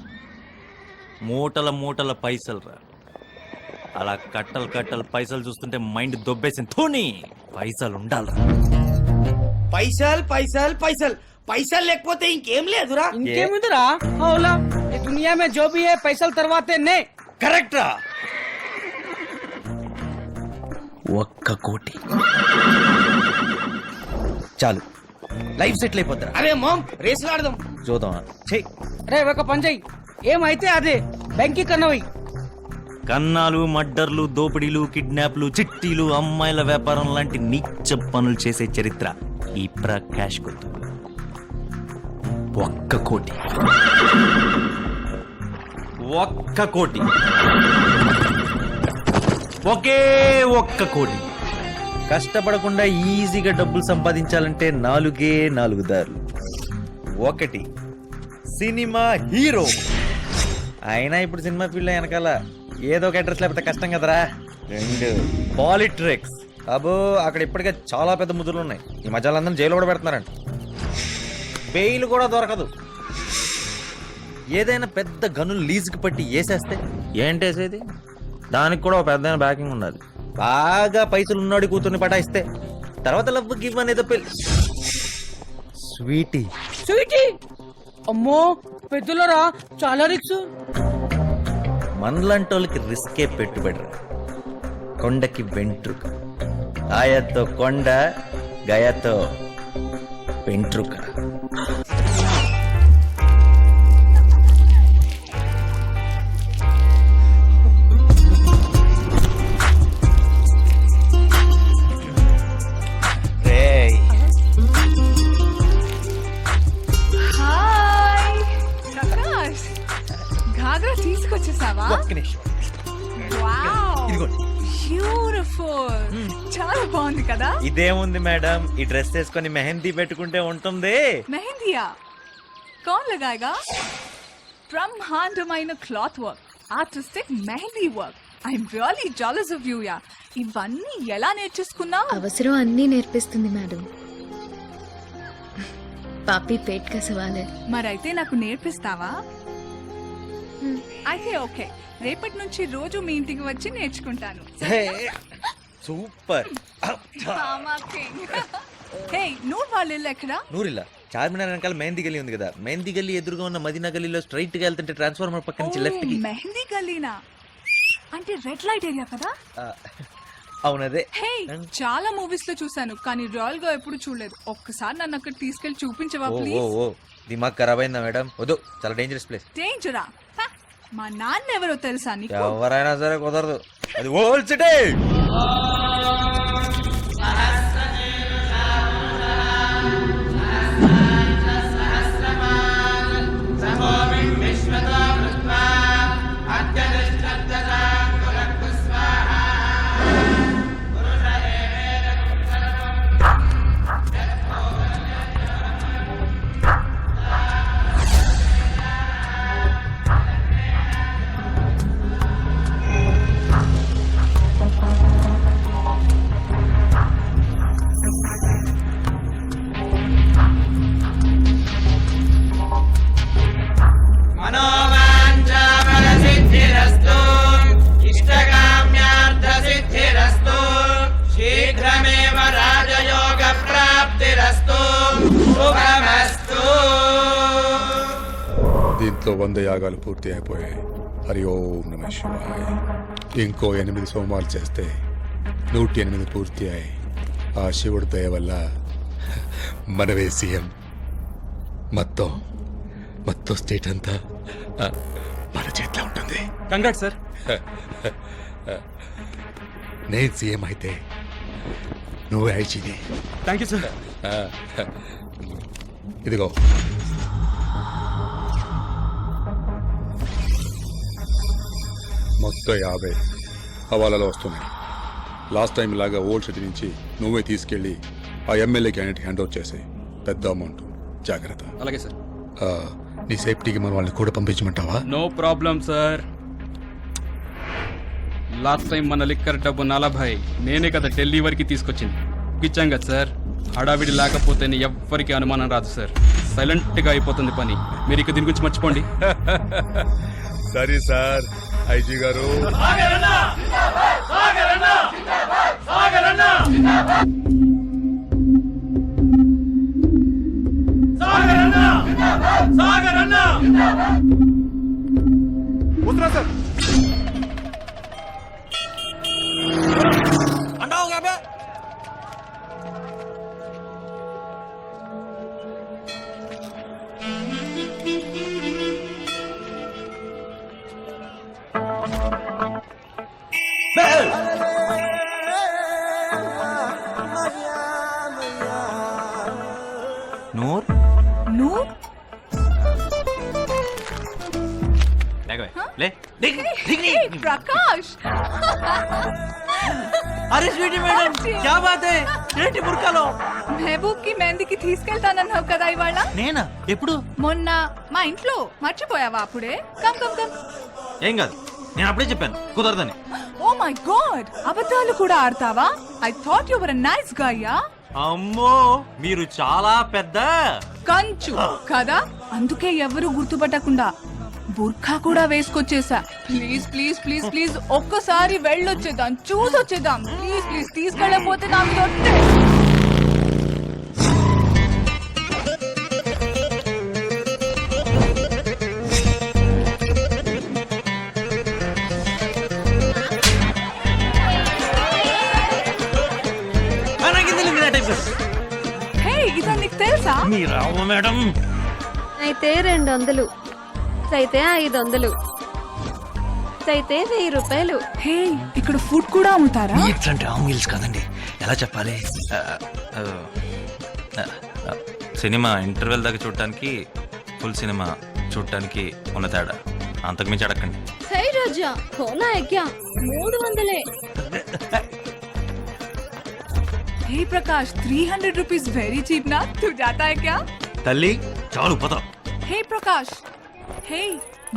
మూటల మూటల పైసలురా. అలా కట్టలు కట్టలు పైసలు చూస్తుంటే మైండ్ దొబ్బేసింది. ధోని పైసలు ఉండాలరా.
పైసల్ పైసల్ పైసల్ పైసలు లేకపోతే ఇంకేం లేదురా.
ఇంకేముందిరా అవులా ఈ దునియా మే జో భీ హై పైసలు తర్వాతే నే.
కరెక్ట్ రా. 1 కోటి చాలు, లైఫ్ సెటిల్ అయిపోతారా.
అరే మామ్ రేసులు ఆడదాం.
చూద్దాం.
రే ఒక పని చెయ్యి, ఏమైతే అదే బ్యాంక్ కన్నవై.
కన్నాలు, మడ్డర్లు, దోపిడీలు, కిడ్నాప్లు, చిట్టీలు, అమ్మాయిల వ్యాపారం లాంటి నీచ పనులు చేసే చరిత్ర ఈ ప్రకాష్ కొద్దు. 1 కోటి, 1 కోటి, ఒకే 1 కోటి. కష్టపడకుండా ఈజీగా డబ్బులు సంపాదించాలంటే 4 దారులు. 1 సినిమా హీరో. అయినా ఇప్పుడు సినిమా ఫీల్డ్ వెనకాల ఏదో ఒక అడ్రస్ లేకపోతే కష్టం కదరా. 2 పాలిట్రిక్స్. అబ్బో అక్కడ ఇప్పటికే చాలా పెద్ద ముద్దులు ఉన్నాయి. ఈ మధ్యలో అందరం జైలు కూడా పెడుతున్నారంట. బెయిల్ కూడా దొరకదు. ఏదైనా పెద్ద గనులు లీజుకి పట్టి వేసేస్తే ఏంటేసేది? దానికి కూడా ఒక పెద్ద బ్యాకింగ్ ఉండాలి. బాగా పైసలు ఉన్నాడు కూతుర్ని పటాయిస్తే తర్వాత లవ్ గివ్ అనేది పెళ్ళి. స్వీటీ.
స్వీటీ అమ్మో పెద్దలరా, చాలా రిక్స్.
మనలాంటోళ్ళకి రిస్కే పెట్టుబడి. కొండకి వెంట్రుక, ఆయతో కొండ, గయతో వెంట్రుక.
హాయ్ ప్రకాష్, ఘాగ్రా తీసుకొచ్చేసావా?
ఒక్క నిమిషం.
వావ్,
ఇదిగోండి.
బ్యూటిఫుల్. చాలా బాగుంది కదా.
ఇదేముంది మేడం, ఈ డ్రెస్ వేసుకొని మెహందీ పెట్టుకుంటే ఉంటుంది.
మెహందీయా? కౌన్ లగాయేగా? బ్రహ్మాండమైన cloth work, artistic mehndi work. I'm really jealous of you yeah. ఇవన్నీ ఎలా నేర్చేసుకున్నావు?
అవసరం అన్నీ నేర్పిస్తుంది మేడం. పాపి పేట్ కా సవాల్ హై.
మరైతే నాకు నేర్పిస్తావా? అయితే ఓకే, రేపటి నుంచి రోజు మీ ఇంటికి వచ్చి నేర్చుకుంటాను.
సూపర్.
హే, నూర్ వాళ్ళ ఇల్లు ఎక్కడా?
నూరిల్లా చార్మినార్ వెనకాల మెహందీ గల్లీ ఉంది కదా, మెహందీ గల్లీ ఎదురుగా ఉన్న మదీనా గల్లీలో స్ట్రైట్ గా వెళ్తుంటే ట్రాన్స్ఫార్మర్ పక్క నుంచి లెఫ్ట్ కి.
మెహందీ గల్లీనా? అంటే రెడ్ లైట్ ఏరియా కదా?
అవునదే.
హే, చాలా మూవీస్ లో చూసాను కానీ రియల్ గా ఎప్పుడు చూడలేదు. ఒక్కసారి నన్ను అక్కడ తీసుకెళ్లి చూపించవా ప్లీజ్?
ఓ దిమాగ్ ఖరాబ్ అయిందా మేడం? వద్దు, చాలా డేంజరస్ ప్లేస్.
డేంజరా? మా నాన్న ఎవరో తెలుసా నీకు?
ఎవరైనా సరే కుదరదు, అది ఓల్డ్ సిటీ.
దీంతో 100 యాగాలు పూర్తి అయిపోయాయి. హరి ఓం నమః శివాయ. ఇంకో 8 సోమాలు చేస్తే 108 పూర్తి అయ్యాయి. ఆ శివుడి దయ వల్ల మనవే సీఎం. మొత్తం స్టేట్ అంతా మన చేతిలో ఉంటుంది.
Congrats sir.
నేను సీఎం అయితే నువ్వే ఐజీని.
Thank you sir.
ఇదిగో మొత్తం 50 హవాలాలో వస్తున్నాయి. లాస్ట్ టైం లాగా ఓల్డ్ సిటీ నుంచి నువ్వే తీసుకెళ్ళి ఆ ఎమ్మెల్యే క్యాండిడేట్ హ్యాండ్ ఓవర్ చేసే పెద్ద అమౌంట్. జాగ్రత్త.
అలాగే సార్.
నీ సేఫ్టీకి మన వాళ్ళని కూడా పంపించమంటావా?
No problem sir. Last time మన లిక్కర్ డబ్బు 40 నేనే కదా ఢిల్లీ వరకు తీసుకొచ్చింది. ఇచ్చాం కదా సార్. హడావిడి లేకపోతే ఎవ్వరికి అనుమానం రాదు సార్. సైలెంట్ గా అయిపోతుంది పని. మీరు ఇక దీని గురించి మర్చిపోండి.
సరే సార్. ఐజీ గారు
వస్తున్నా సార్.
నూర్
నువ్వు
లే
ప్రకాష్.
అరే స్వీటీ మేడం క్యా బాత్ హై? ఏంటి బుర్కాలో?
మెహబూబ్ కి మెహందీకి తీసుకెళ్తానన్నావు కదా ఇవాళ.
నేనా? ఎప్పుడు?
మొన్న మా ఇంట్లో మర్చిపోయావా అప్పుడే? Come come come.
ఏం కాదు, నేను అప్పుడే చెప్పాను కుదరదని.
ఓ మై గాడ్, అబద్ధాలు కూడా ఆడతావా? I thought you were a nice guy.
అమ్మో మీరు చాలా పెద్ద
కంచు కదా, అందుకే ఎవరు గుర్తుపట్టకుండా బుర్ఖా కూడా వేసుకొచ్చేసా. ప్లీజ్ ప్లీజ్ ప్లీజ్ ప్లీజ్ ఒక్కసారి వెళ్ళొచ్చేద్దాం, చూసొచ్చేద్దాం. ప్లీజ్ ప్లీజ్ తీసుకెళ్ళకపోతే నాకు దొట్టే. హే, ఇదా నీకు తెలుసా?
మీరా మేడం?
అయితే 200, అయితే 500, అయితే 1000 రూపాయలు.
హే, ఇక్కడ ఫుడ్ కూడా అమ్ముతారా?
మీల్స్ అంటే ఆ మీల్స్ కాదండి, ఎలా చెప్పాలి? సినిమా ఇంటర్వెల్ దాకా చూడటానికి ఫుల్ సినిమా చూడటానికి ఉన్న తేడా అంతకుమించి అడగండి.
హే రాజా, కోనా ఎక్యా 300.
हे प्रकाश, 300 रुपीज वेरी चीप ना. तू जाता है क्या?
తల్లి చాలు పద.
हे प्रकाश, हे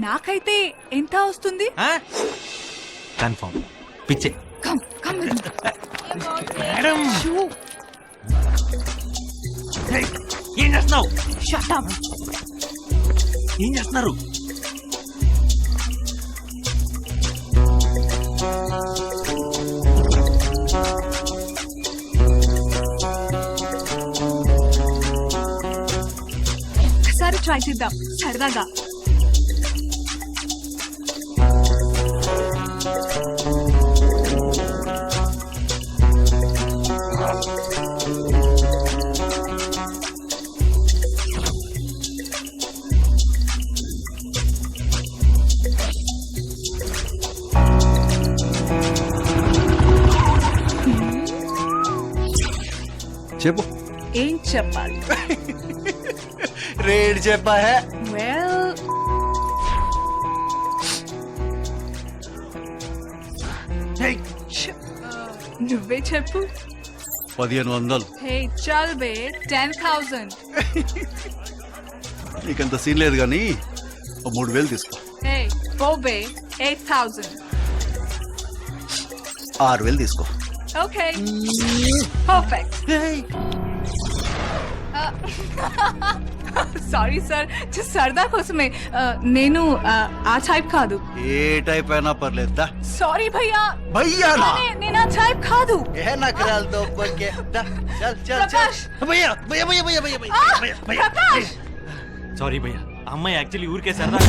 నాకైతే ఎంత వస్తుంది?
కన్ఫర్మ్ పిచ్చే.
Come come
madam
shoe.
ఏం చేస్తున్నావు?
Shut up.
ఏం చేస్తున్నారు?
ఒకసారి ట్రై చేద్దాం సరదాగా.
చెప్పు.
ఏం చెప్పాలి?
రేట్ చెప్పా.
వెల్, నువ్వే చెప్పు.
1500.
హే చల్ బే, 10,000.
నీకంత సీన్ లేదు కానీ 3000 తీసుకో.
హే గో బే, 8,000.
6000 తీసుకో.
Okay perfect. సారీ సార్, సరదా కోసమే. నేను ఆ టైప్ కాదు.
ఏ టైప్ అయినా పర్లేదు.
సారీ భయ్యా.
భయ్యానా?
నేను ఆ టైప్ కాదు.
ఏ నకరాలతో పక్కే. చల్ చల్
ప్రకాష్.
భయ్యా భయ్యా భయ్యా భయ్యా భయ్యా.
ప్రకాష్.
సారీ భయ్యా, అమ్మాయి యాక్చువల్లీ ఊరికే సరదా.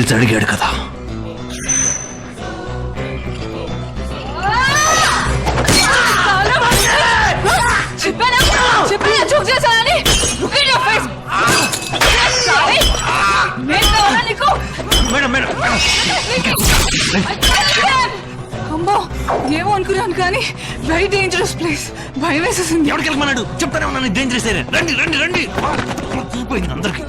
డీటెయిల్స్ అడిగాడు కదా.
చెప్పానా చూక్ చేశానని. Look at your face. నేను కావాలా నీకు? అమ్మో ఏమో అనుకున్నాను కానీ వెరీ డేంజరస్ ప్లేస్. భయం వేసేసింది.
ఎవరికి వెళ్ళమన్నాడు? చెప్తానే ఉన్నాను డేంజరస్ ఏరియా. రండి రండి రండి. చూసిపోయింది అందరికి.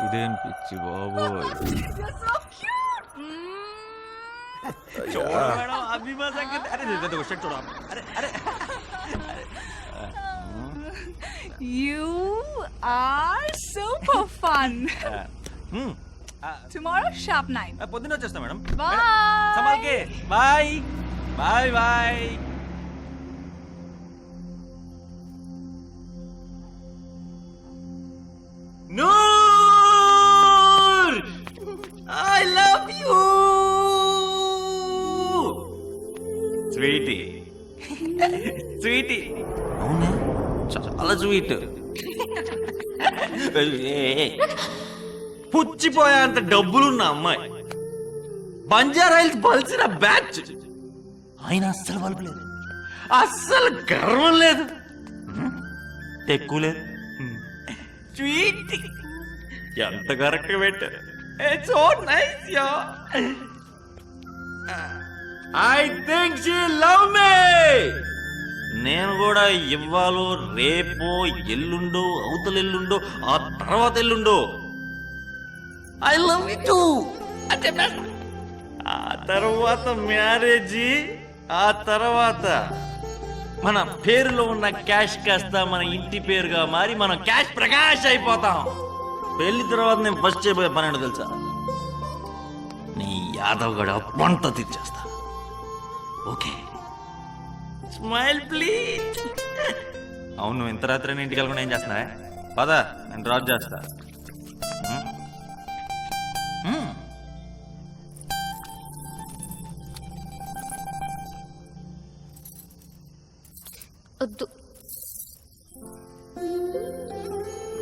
ఇదేం పిచ్చి బాబోయ్.
You are super fun. Tomorrow sharp 9.
పొద్దున్న వచ్చేస్తా మేడం.
Bye.
సమాల్కే bye bye bye.
Noor, I love you sweetie. Sweetie అవునా? చాలా స్వీట్. పుచ్చిపోయేంత డబ్బులున్న అమ్మాయి, బంజారా హిల్స్ బలిసిన బ్యాచ్. ఆయన అస్సలు బలపలేదు, అస్సలు గర్వం లేదు, ఎక్కువ లేదు. స్వీట్ ఎంత కరెక్ట్గా పెట్టారు. It's so nice yeah. I think she love మీ. నేను కూడా ఇవ్వాలో రేపో ఎల్లుండో అవతలెల్లుండో ఆ తర్వాత ఎల్లుండో ఐ లవ్ యూ టూ అంటే ఆ తర్వాత మ్యారేజీ, ఆ తర్వాత మన పేరులో ఉన్న క్యాష్ కాస్త మన ఇంటి పేరుగా మారి మనం క్యాష్ ప్రకాష్ అయిపోతాం. పెళ్లి తర్వాత నేను ఫస్ట్ చేయబోయే పని ఏంటో తెలుసా? నీ యాదవ్ గడ వంట తెచ్చేస్తా. Okay smile please. అవును, నువ్వు ఇంత రాత్రి ఇంటికి వెళ్ళకుండా ఏం చేస్తున్నావే? పదా నేను డ్రాప్ చేస్తా.
వద్దు,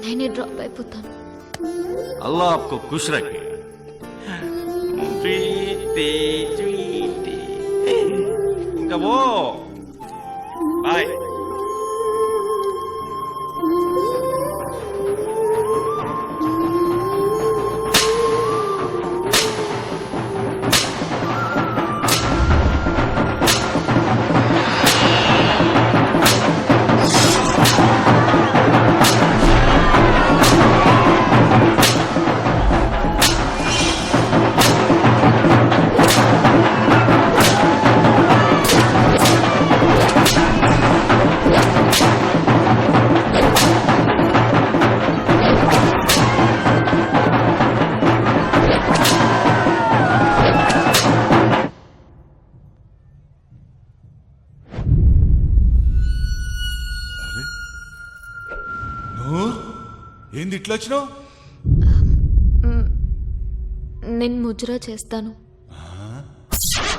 నేనే డ్రాప్ అయిపోతాను.
అల్లా ఆప్కో ఖుష్ రఖే. Sweetie sweetie. ఇంకా ఓ బాయ్.
ఏంది ఇట్లా వచ్చినావు?
నేను ముజ్రా చేస్తాను.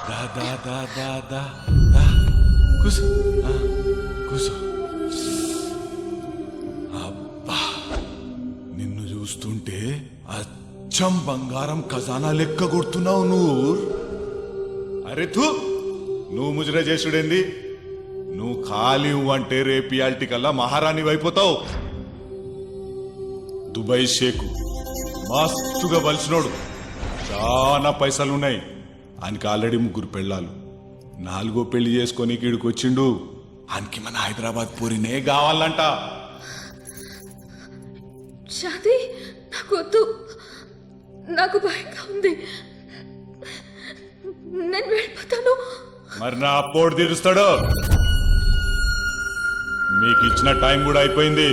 దా దా దా దా దా దా. కూసో కూసో. అబ్బా, నిన్ను చూస్తుంటే అచ్చం బంగారం ఖజానా లెక్క కొడుతున్నావు నూర్. అరే తూ, నువ్వు ముజరా చేసుడేంది? నువ్వు ఖాళీ అంటే రేపు ఇయాల్టి కల్లా మహారాణి అయిపోతావు. దుబాయ్ షేకు మస్తుగా బలిసినోడు, చాలా పైసలున్నాయి. ఆయనకి ఆల్రెడీ 3 పెళ్ళాలు, 4వ పెళ్లి చేసుకొని ఈడికి వచ్చిండు. ఆయనకి మన హైదరాబాద్ పూరినే కావాలంట.
షాదీ నాకు వద్దు, నాకు భయంగా ఉంది, నేను వెళ్ళిపోతాను.
మరి నా అప్పోడు తీరుస్తాడు. మీకు ఇచ్చిన టైం కూడా అయిపోయింది.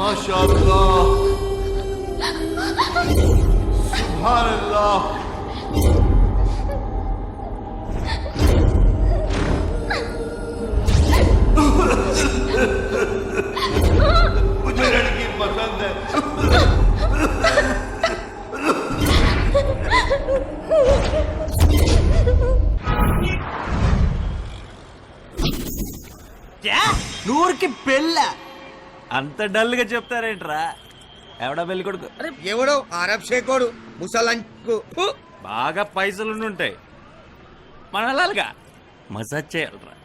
माशाअल्लाह सुभान अल्लाह मुझे लड़की पसंद है
నూరుకి పెళ్ళ అంత డల్ గా చెప్తారేంట్రా ఎవడా పెళ్లి కొడుకు
ఎవడో అరబ్ షేకోడు ముసలంకు
బాగా పైసలుండుంటాయి మనలాగా మసాజ్ చేయాలరా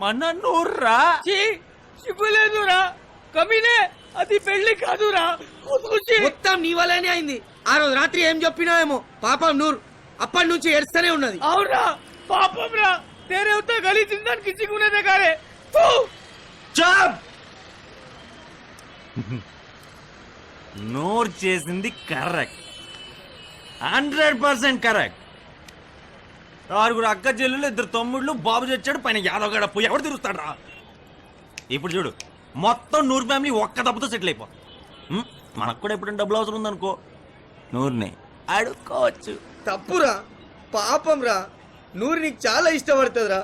మన నూర్రా
సిగ్గులేదురా కమినే అది పెళ్లి కాదురా
మొత్తం నీ వల్లనే అయింది. ఆ రోజు రాత్రి ఏం చెప్పినావేమో పాపం నూరు అప్పటి నుంచి ఏడుస్తూనే ఉన్నది.
అవునా పాపం రా తేరే ఉత్తా గలీ జిందాన్ కిసి గునే దేగారే
చాప్ నూర్ చేసింది కరెక్ట్ 100% కరెక్ట్. ఆరుగురు అక్క చెల్లెలు 2 తమ్ముళ్ళు బాబు చచ్చాడు పైన యాదవ్ గడ పోయి ఎవరు తిరుగుతాడు రా. ఇప్పుడు చూడు మొత్తం నూరు ఫ్యామిలీ ఒక్క దెబ్బతో సెటిల్ అయిపో. మనకు కూడా ఎప్పుడైనా డబ్బులు అవసరం ఉందనుకో నూరుని అడుక్కోవచ్చు.
తప్పురా పాపం రా నూరు నీకు చాలా ఇష్టపడుతుందిరా.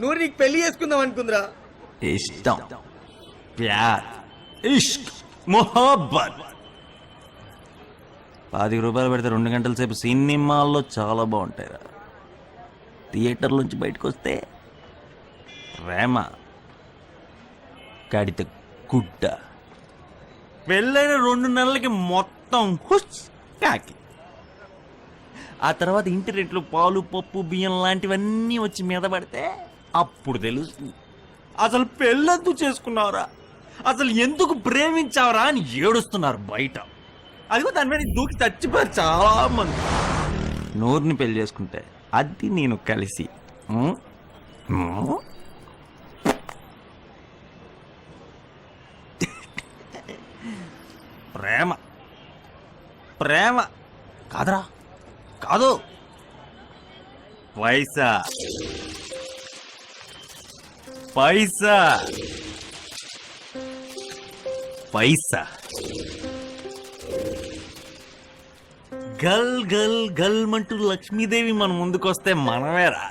నూరు నీకు పెళ్లి చేసుకుందాం అనుకుందిరా.
ఇష్టం ప్యార్ ఇష్క్ మొహబ్బత్ 10 రూపాయలు పెడితే 2 గంటల సేపు సినిమాల్లో చాలా బాగుంటాయిరా. థియేటర్ నుంచి బయటకు వస్తే ప్రేమ కడిత గుడ్డ. పెళ్ళైన 2 నెలలకి మొత్తం హుష్ కాకి. ఆ తర్వాత ఇంటి రెంట్లు పాలు పప్పు బియ్యం లాంటివన్నీ వచ్చి మీద పడితే అప్పుడు తెలుస్తుంది అసలు పెళ్ళెందుకు చేసుకున్నావురా, అసలు ఎందుకు ప్రేమించావురా అని ఏడుస్తున్నారు బయట. అదిగో దాని మీద దూకి చచ్చిపోయారు చాలా మంది. నూరుని పెళ్లి చేసుకుంటే అది నేను కలిసి ప్రేమ ప్రేమ కాదురా కాదు పైసా పైసా పైసా గల్ గల్ గల్ మంటూ లక్ష్మీదేవి మన ముందుకొస్తే మనమేరా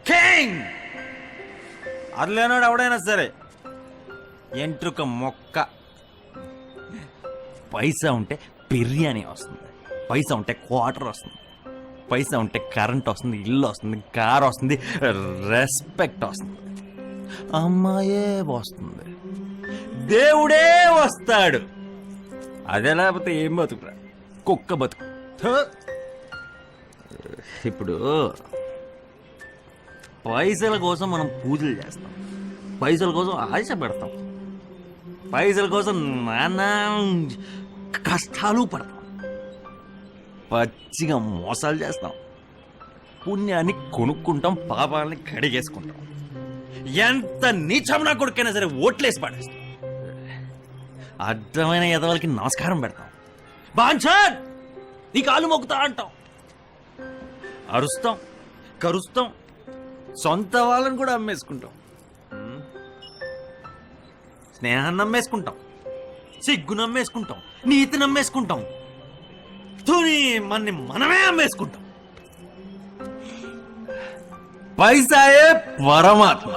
కింగ్. అది లేనాడు ఎవడైనా సరే ఎంట్రుక మొక్క. పైసా ఉంటే బిర్యానీ వస్తుంది, పైసా ఉంటే క్వార్టర్ వస్తుంది, పైసా ఉంటే కరెంట్ వస్తుంది, ఇల్లు వస్తుంది, కార్ వస్తుంది, రెస్పెక్ట్ వస్తుంది, అమ్మాయే వస్తుంది, దేవుడే వస్తాడు. అదే లేకపోతే ఏం బతుకురా కుక్క బతుకు. ఇప్పుడు పైసల కోసం మనం పూజలు చేస్తాం, పైసల కోసం ఆశ పెడతాం, పైసల కోసం నానా కష్టాలు పడతాం, పచ్చిగా మోసాలు చేస్తాం, పుణ్యాన్ని కొనుక్కుంటాం, పాపాలని కడిగేసుకుంటాం, ఎంత నీచం నా కొడుకైనా సరే ఓట్లేసి పడేస్తాం, అడ్డమైన ఎదవలకి నమస్కారం పెడతాం, బాంఛన్ నీ కాలు మొక్కుతా అంటాం, అరుస్తాం, కరుస్తాం, సొంత వాళ్ళని కూడా అమ్మేసుకుంటాం, స్నేహాన్ని నమ్మేసుకుంటాం, సిగ్గు నమ్మేసుకుంటాం, నీతి నమ్మేసుకుంటాం, తుని మన్ని మనమే అమ్మేసుకుంటాం. పైసాయే పరమాత్మ.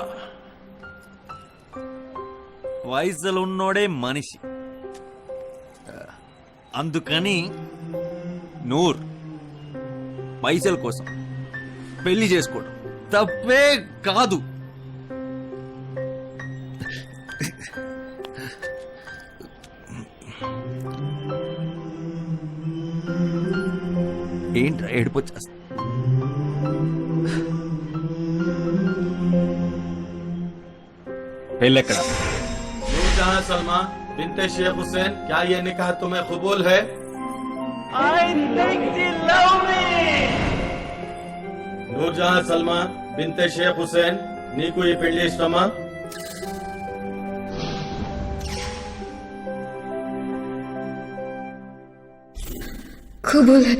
పైసలున్నోడే మనిషి. అందుకని నూర్ పైసల కోసం పెళ్లి చేసుకోవడం తప్పే కాదు. ఏంట్రా ఏడిపోచ్చేస్తా. పెళ్ళెక్కడ?
नूरजहां सलमा बिनते शेख हुसैन, क्या ये निकाह तुम्हें कबूल है? नूरजहां सलमा बिनते शेख हुसैन, నీకు ఈ పెళ్లి ఇష్టమా?
कबूल है।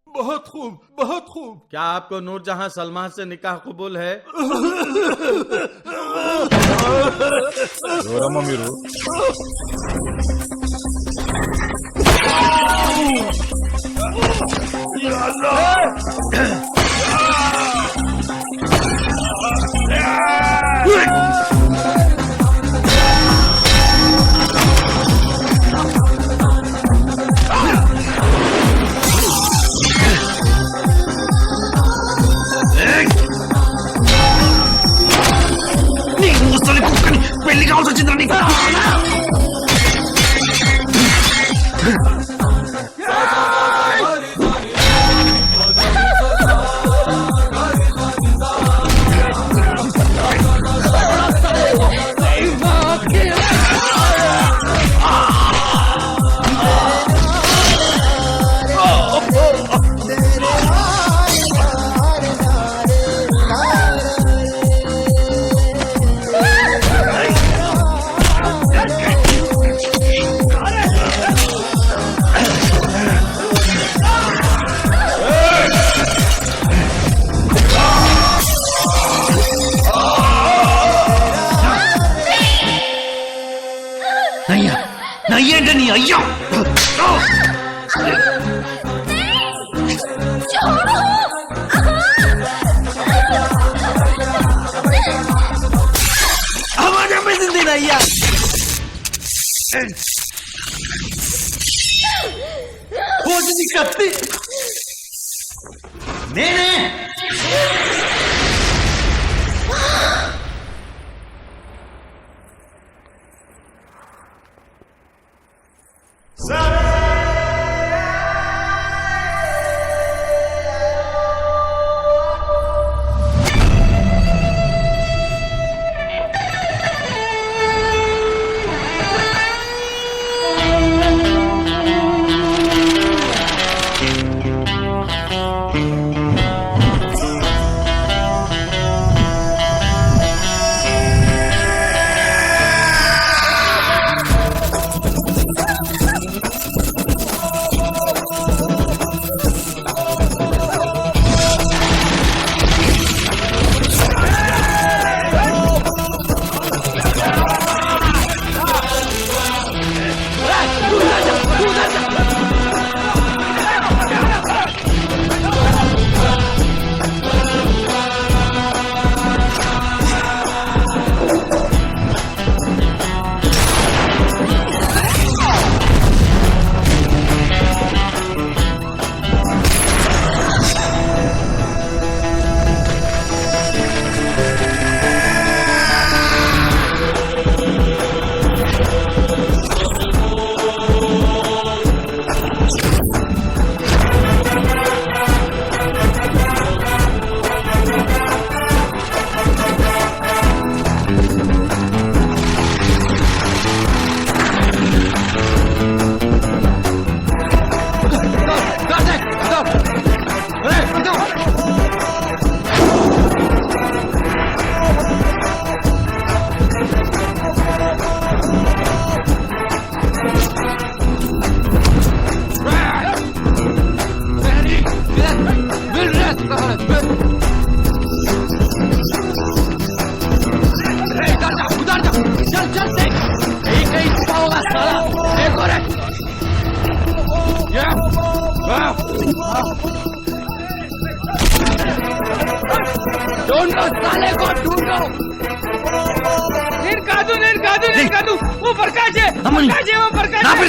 बहुत खूब बहुत खूब.
क्या आपको नूरजहां सलमा से निकाह कबूल है?
ఎవరమ్మా మీరు?
పెళ్లి కావాల్సి వచ్చిందండి. నయ్యేంటే నీ అయ్యా అమ్మా చంపేసింది అయ్యా. పోతుంది కత్తి నేనే.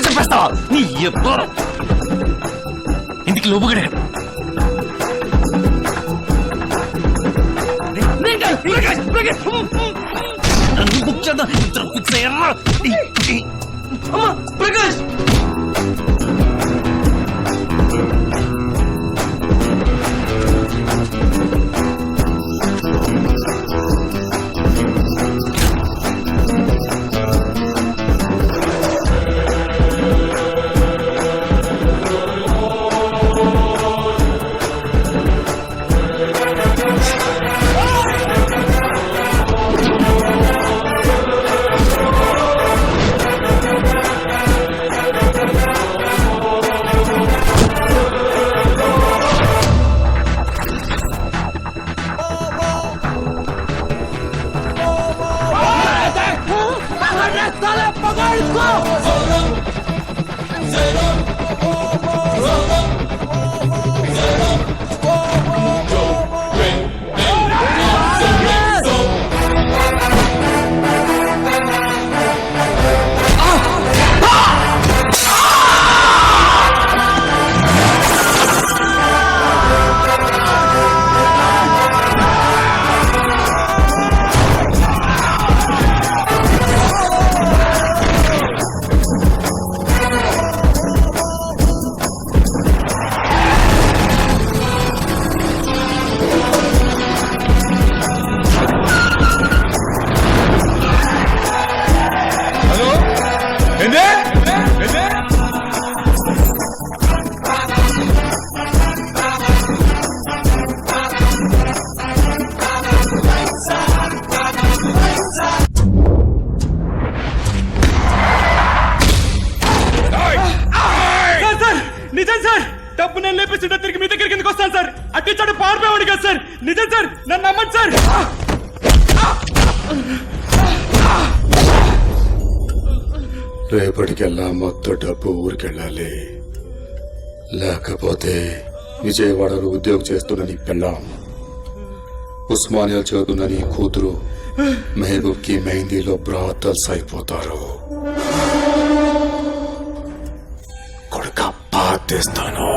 చెప్పేస్తావా నీ ఇంటికి లోపుగడే ప్రకాష్
साले पकड़ इसको।
నిజం సార్, డబ్బు నేను లేపేసి తిరిగి మీ దగ్గరికి ఎందుకు వస్తాను సార్? అట్టించాడు పారిపోయాడు కదా సార్. నిజం సార్, నన్ను నమ్మండి సార్.
రేపటికెల్లా మొత్తం డబ్బు ఊరికెళ్ళాలి, లేకపోతే విజయవాడలో ఉద్యోగం చేస్తున్న నీ పిల్లం, ఉస్మానియా చదువుతున్న నీ కూతురు మెహబూబ్ కి మెహందీలో బ్రాతల్స్ అయిపోతారు. కొడుక బాధేస్తాను.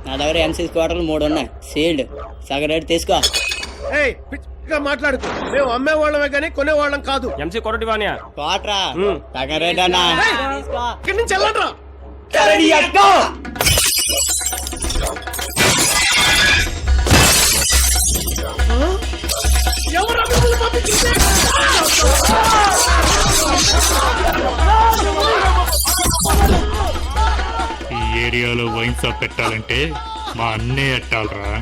నా దగ్గర ఎంసీ క్వార్టర్లు 3 ఉన్నాయి, సీల్డ్, సగం రేటు తీసుకో.
మాట్లాడుకో, మేము అమ్మే వాళ్ళమే కానీ కొనేవాళ్ళం కాదు.
ఎంసీ కొరటివానియా
క్వార్టరా సగం రేట్ అన్నా.
ఇక్కడి నుంచి వెళ్ళండి రా.
ఈ ఏరియాలో వైన్ షాప్ పెట్టాలంటే మా అన్నే ఎట్టాలరా.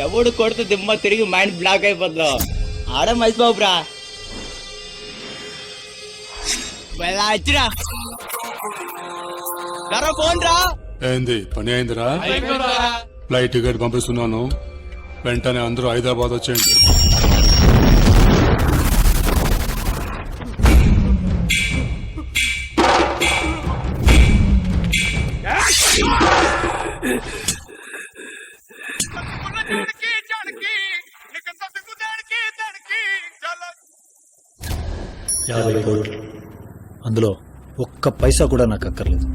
ఎవడు కొడితే దిమ్మ తిరిగి మైండ్ బ్లాక్ అయిపోద్దు. ఆడ మహేష్ బాబు రా, వచ్చిరా ఫోన్ రా.
ఏంది పని అయిందిరా? ఫ్లైట్ టికెట్ పంపిస్తున్నాను, వెంటనే అందరూ హైదరాబాద్ వచ్చేయండి.
అందులో ఒక్క పైసా కూడా నాకు అక్కర్లేదు,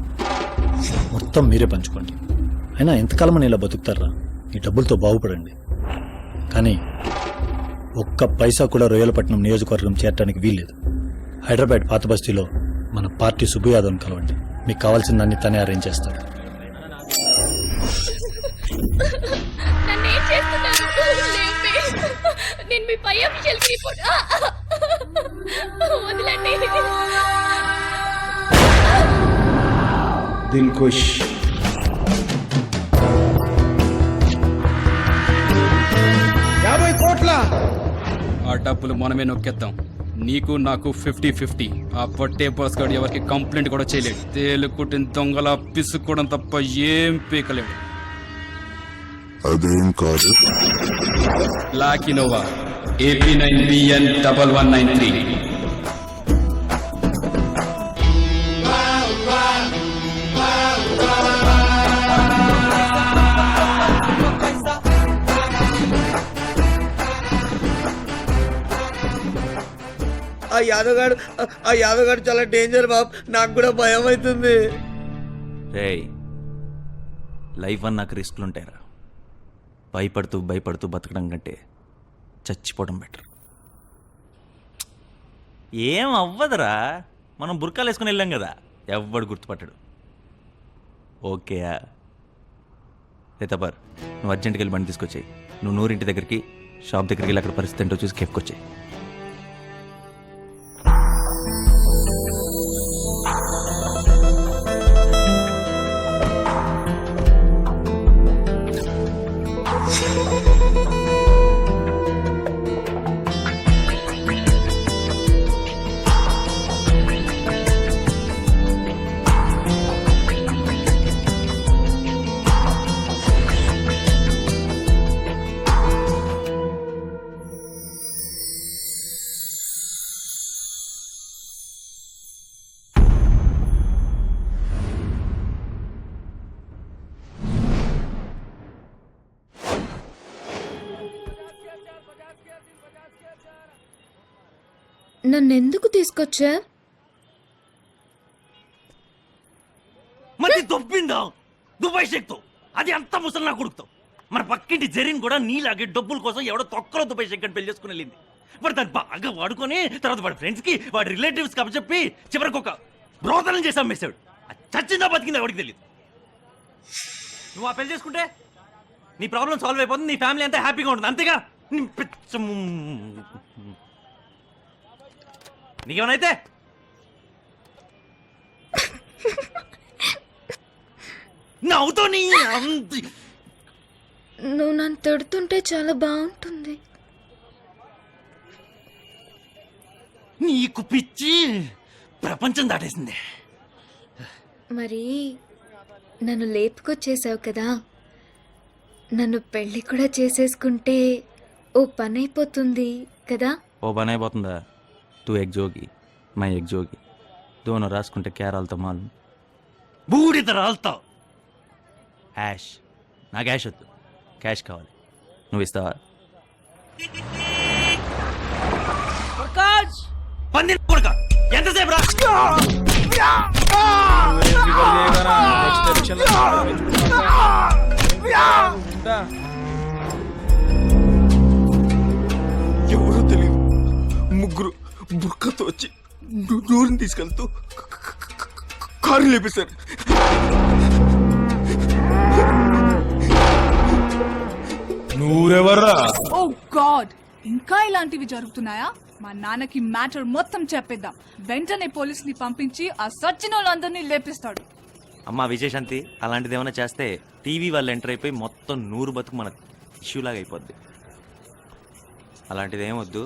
మొత్తం మీరే పంచుకోండి. అయినా ఎంతకాలమని ఇలా బతుకుతారా? ఈ డబ్బులతో బాగుపడండి. కానీ ఒక్క పైసా కూడా రొయ్యలపట్నం నియోజకవర్గం చేరడానికి వీల్లేదు. హైదరాబాద్ పాత బస్తీలో మన పార్టీ సుబ్బు యాదవ్ని కలవండి, మీకు కావాల్సిందాన్ని తనే అరేంజ్ చేస్తాడు.
నేను మీ పై ఆఫీషియల్ రిపోర్ట్ వదలండి.
దిల్కుష్
ఆ డబ్బులు మనమే నొక్కేద్దాం. నీకు నాకు 50-50. ఆ పట్టే బాస్ గారు ఎవరికి కంప్లైంట్ కూడా చేయలేడు. తేలుకుట్టిన దొంగల పిసుక్కోవడం తప్ప ఏం పీకలేడు.
అదేం కాదు.
Black Innova AP9BN 1193.
ఆ యాదవ్ గారు చాలా డేంజర్ బాబు, నాకు కూడా భయం అవుతుంది.
రేయ్, లైఫ్ అన్నాక రిస్క్లు ఉంటాయిరా. భయపడుతూ బతకడం కంటే చచ్చిపోవడం బెటర్. ఏం అవ్వదురా, మనం బుర్కాలు వేసుకుని వెళ్ళాం కదా, ఎవ్వడు గుర్తుపట్టాడు. ఓకేయా? రేతపర్, నువ్వు అర్జెంట్కి వెళ్ళి బండి తీసుకొచ్చాయి. నువ్వు 100 ఇంటి దగ్గరికి, షాప్ దగ్గరికి వెళ్ళి అక్కడ పరిస్థితి ఏంటో చూసి కేఫ్కొచ్చాయి.
నన్నెందుకు తీసుకొచ్చా?
మరి దొబ్బిందా దుబాయ్ షేక్తో, అది అంత ముసలి కొడుకుతావు. మన పక్కింటి జరీన్ కూడా నీలాగే డబ్బుల కోసం ఎవడో తొక్కలో దుబాయ్ షేక్ అని పెళ్లి చేసుకుని వెళ్ళింది. మరి దాన్ని బాగా వాడుకొని తర్వాత వాడి ఫ్రెండ్స్ కి వాడి రిలేటివ్స్ కి చెప్పి చివరికి ఒక బ్రోతనం చేసి అమ్మేశాడు. చచ్చిందా బతికిందా ఎవరికి తెలియదు. నువ్వు ఆ పెళ్లి చేసుకుంటే నీ ప్రాబ్లం సాల్వ్ అయిపోతుంది, నీ ఫ్యామిలీ అంతా హ్యాపీగా ఉంటుంది. అంతేగా నీ పిచ్చ నీకేమనైతే నవ్వుతో నీ
నువ్వు నన్ను తిడుతుంటే చాలా బాగుంటుంది.
నీకు పిచ్చి ప్రపంచం దాటేసింది.
మరి నన్ను లేపుకొచ్చేసావు కదా, నన్ను పెళ్లి కూడా చేసేసుకుంటే ఓ పని అయిపోతుంది కదా.
ఓ పని అయిపోతుందా? తూ ఎగ్ జోగి మై ఎగ్ జోగి దోనో రాసుకుంటే కేరాలతో మాలు
బూడిద రాల్తావు.
యాష్ నాకు యాష్ వద్దు, క్యాష్ కావాలి. నువ్వు ఇస్తావా?
ప్రకాష్
పంది కొడుక ఎంతసేపు రా?
ఎవరో తెలియదు ముగ్గురు బుర్కతో వచ్చి డోర్ని తీసుకెళ్తూ కారు లేపేశారు.
నువ్వెవర్రా?
ఓ గాడ్, ఇంకా ఇలాంటివి జరుగుతున్నాయా? మా నాన్నకి మ్యాటర్ మొత్తం చెప్పేద్దాం. వెంటనే పోలీసుని పంపించి ఆ సచ్చిన వాళ్ళందరినీ లేపిస్తాడు.
అమ్మా విజయశాంతి, అలాంటిది ఏమైనా చేస్తే టీవీ వాళ్ళు ఎంటర్ అయిపోయి మొత్తం 100 బతుకు మన ఇష్యూలాగా అయిపోద్ది. అలాంటిది ఏమొద్దు.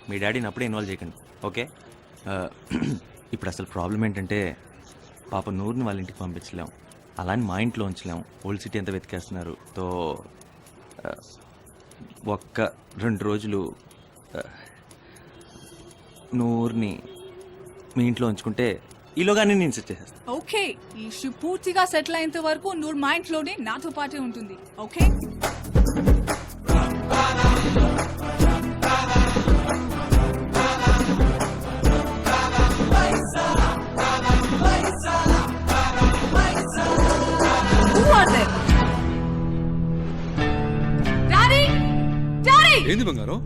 మీ డాడీని అప్పుడే ఇన్వాల్వ్ చేయకండి, ఓకే? ఇప్పుడు అసలు ప్రాబ్లం ఏంటంటే పాప నూరుని వాళ్ళ ఇంటికి పంపించలేం, అలాని మా ఇంట్లో ఉంచలేం. ఓల్డ్ సిటీ అంతా వెతికేస్తున్నారు. తో ఒక్క 2 రోజులు నూరుని మీ ఇంట్లో ఉంచుకుంటే ఈలోగానే నేను సెట్ చేసేస్తాను.
ఓకే, ఈ ఇష్యూ పూర్తిగా సెటిల్ అయ్యేంత వరకు నూర్ మా ఇంట్లోనే నాతో పాటే ఉంటుంది. ఓకే,
ఏంది బంగారం?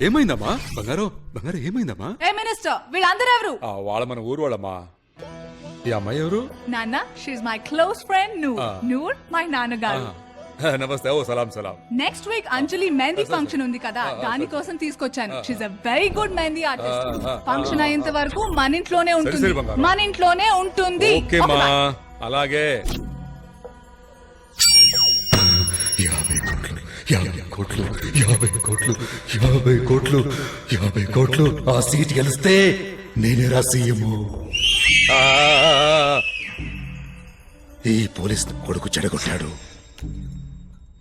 ఏమైందమ్మా? బంగారం ఏమైందమ్మా?
ఏ మినిస్టర్, వీళ్ళందరూ ఎవరు?
వాళ్ళ మన ఊరు వాళ్ళమ్మా. ఈ అమ్మాయి ఎవరు?
నాన్న, she's my close friend Noor. Noor my నాన్నగారు.
నమస్తే. ఓ సలాం.
Next week Anjali mehndi function ఉంది కదా, దానికోసం తీసుకొచ్చాను. She's a very good mehndi artist. Function అయ్యేంత వరకు మన ఇంట్లోనే ఉంటుంది. మన ఇంట్లోనే ఉంటుంది.
ఓకేమా, అలాగే.
50 కోట్లు ఆ సీట్ గెలిస్తే నేనే రాసీయము. ఈ పోలీస్ కొడుకు చెడగొట్టాడు,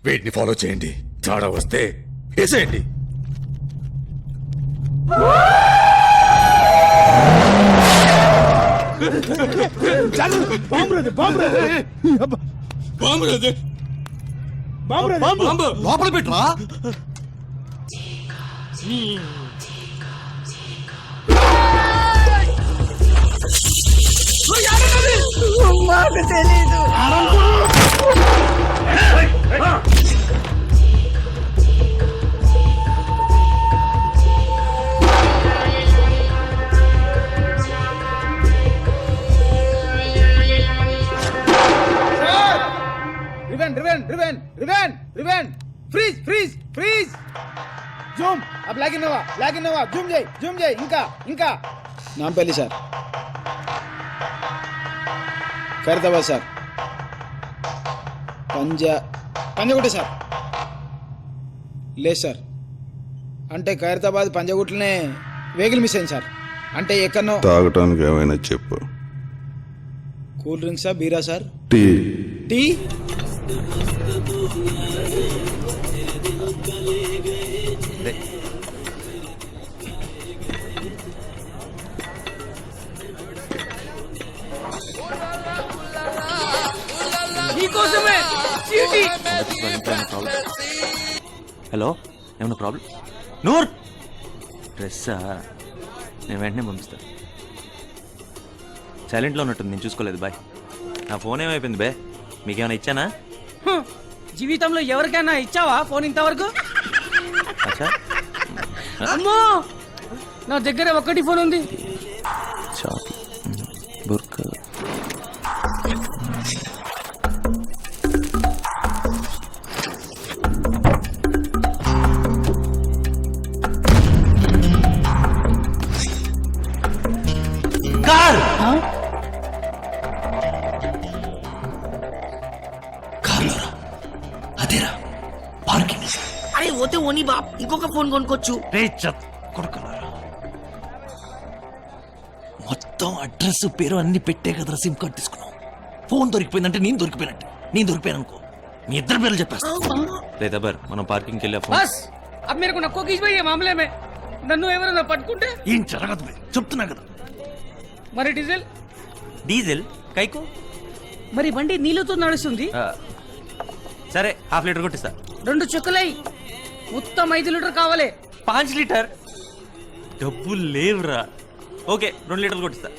వీటిని ఫాలో చేయండి. చాడా వస్తే వేసేయండి. లోపల పెట్టరా?
మాకు తెలీదు.
रिवेन फ्रीज जूम अब लागिनवा जूम जाए ఇంకా Nampally sir, Khairatabad sir, Panjagutta sir. లేదు సార్, అంటే ఖైరతాబాద్ పంజగుట్టనే వెహికల్ మిస్ అయింది సార్. అంటే ఎక్కడో
తాగటానికి ఏమైనా చెప్పు.
కూల్ డ్రింక్సా, బీరా సార్? టీ
నీకోసమే చీటీ.
హలో, ఏమన్నా ప్రాబ్లం? నూర్ డ్రెస్సా?
నేను వెంటనే పంపిస్తాను. సైలెంట్లో ఉన్నట్టుంది, నేను చూసుకోలేదు. బాయ్. నా ఫోన్ ఏమైపోయింది బే? మీకేమైనా ఇచ్చానా?
జీవితంలో ఎవరికైనా ఇచ్చావా ఫోన్ ఇంతవరకు?
అచ్చా,
అమ్మో, నా దగ్గర ఒక్కటి ఫోన్ ఉంది.
షాప్, బుర్కా.
అదేరా పార్కింగ్.
అరే ఓతే ఓని బాప్, ఇంకొక ఫోన్ కొనుక్కోవచ్చు.
కొడుకున్నారా, మొత్తం అడ్రస్ పేరు అన్ని పెట్టే కదరా సిమ్ కార్డ్ తీసుకున్నావు. ఫోన్ దొరికిపోయిందంటే నేను దొరికిపోయినట్టు. నేను దొరికిపోయాను అనుకో, మీ ఇద్దరు పేర్లు చెప్పేస్తా.
లేదా బర్, మనం పార్కింగ్కి వెళ్ళా ఫోన్.
బస్ అబ్ మేరకు నక్కో కిస్ భయ్యే మామలే మే నన్ను ఎవరైనా పట్టుకుంటే
ఏం జరగదు బే, చెప్తున్నా కదా.
మరి డీజిల్
డీజిల్ కైకో.
మరి బండి నీళ్ళతో నడుస్తుంది.
సరే, హాఫ్ లీటర్ కొట్టిస్తా.
2 చుక్కలై మొత్తం 5 లీటర్ కావాలి.
5 లీటర్ డబ్బులు లేవురా. ఓకే, 2 లీటర్లు కొట్టిస్తా.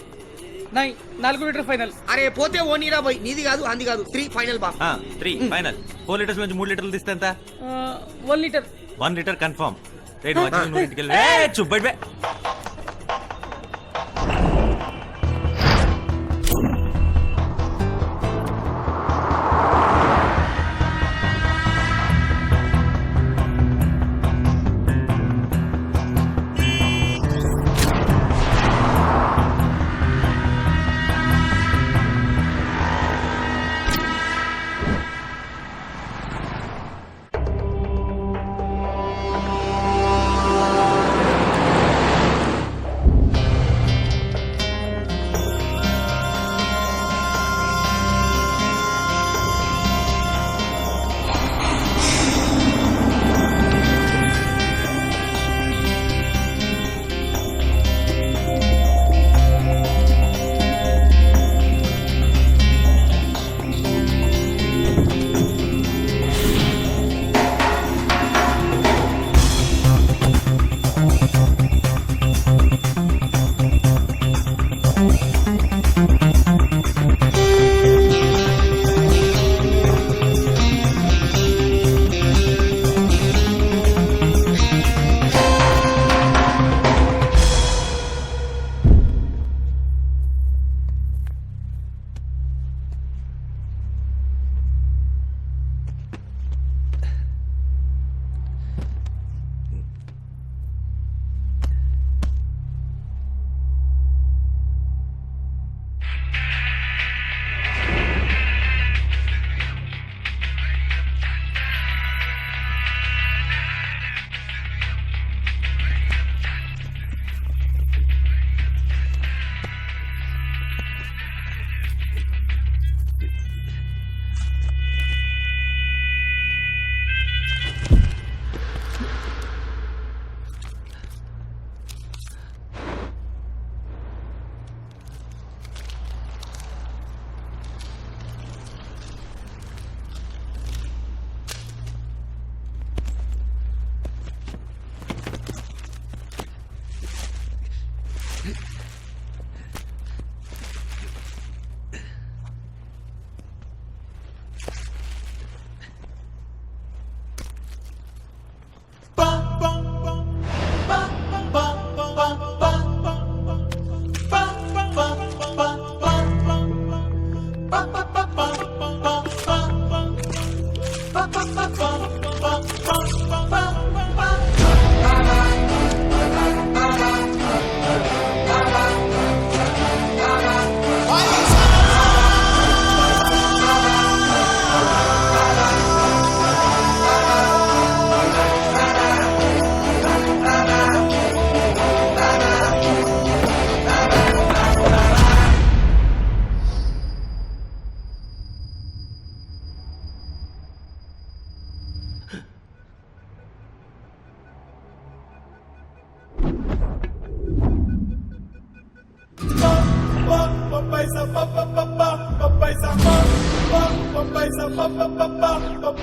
4 లీటర్ ఫైనల్.
అరే పోతే ఓనీరా బాయ్, నీది కాదు అంది కాదు, 3 ఫైనల్ బాప్.
3 ఫైనల్. 4 లీటర్స్ నుంచి 3 లీటర్లు తీస్తే ఎంత?
1 లీటర్.
1 litre confirm. రేట్ వచ్చి ఇంటికి వెళ్ళి చుబ్బడి బే.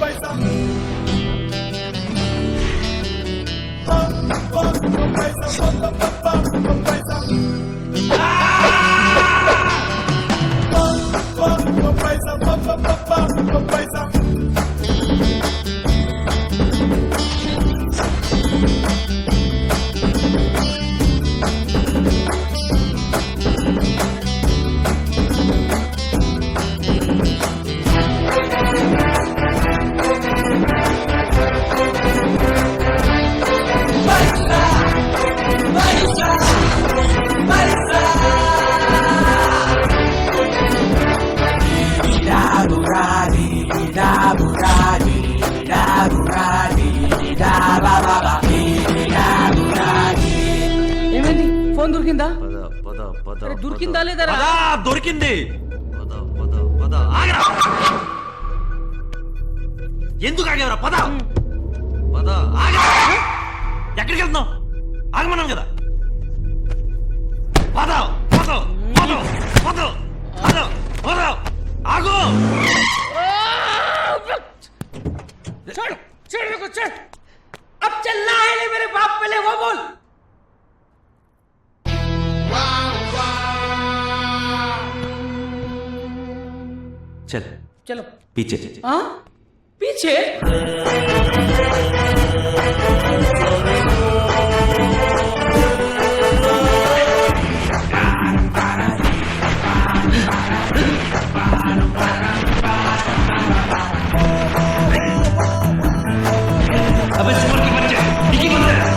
Paisa
ఏమైంది? ఫోన్ దొరికిందా?
పద పద పద
అరే, దొరికిందా లేదా రా?
పద, దొరికింది. పద పద పద ఆగరా. ఎందుకు ఆగేవరా? పద పద ఆగరా. ఎక్కడికి వెళ్తున్నావు? ఆగమన్నాను కదా. పద పద పద పద పద పద ఆగు.
चढ़ चढ़ रुको चढ़ अब चलना है ले मेरे बाप पहले वो बोल
चल
चलो
पीछे.
हाँ पीछे
अबे सुअर के बच्चे डिग्गी बंद है.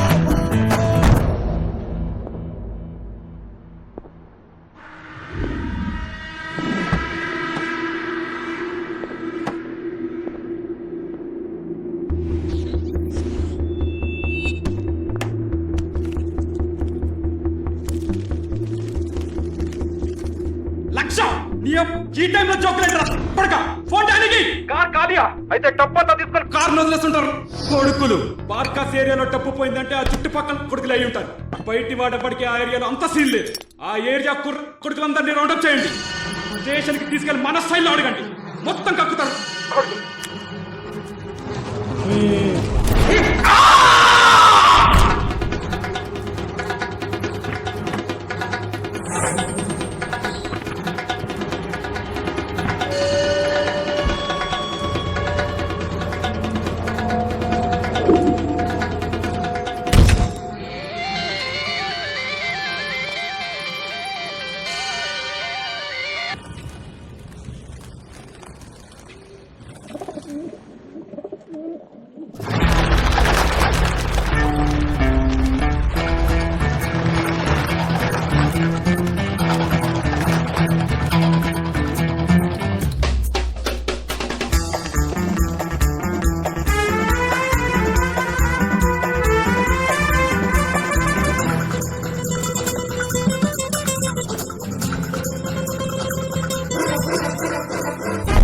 లక్ష నీ ఈ టైంలో చాక్లెట్ రా పడక ఫోన్ డానికి కార్ కాలియా అయితే టప్పంతా తీసుకొని కార్ వదిలేస్తుంటారు కొడుకులు బార్కాస్ ఏరియాలో టప్పు పోయిందంటే ఆ చుట్టుపక్కల కొడుకులు అయి ఉంటారు. బయటి వాడపడికి ఆ ఏరియాలో అంత సీన్ లేదు. ఆ ఏరియా కొడుకులందరినీ రౌండప్ చేయండి. స్టేషన్కి తీసుకెళ్లి మన స్టైల్లో అడగండి. మొత్తం కక్కుతారు.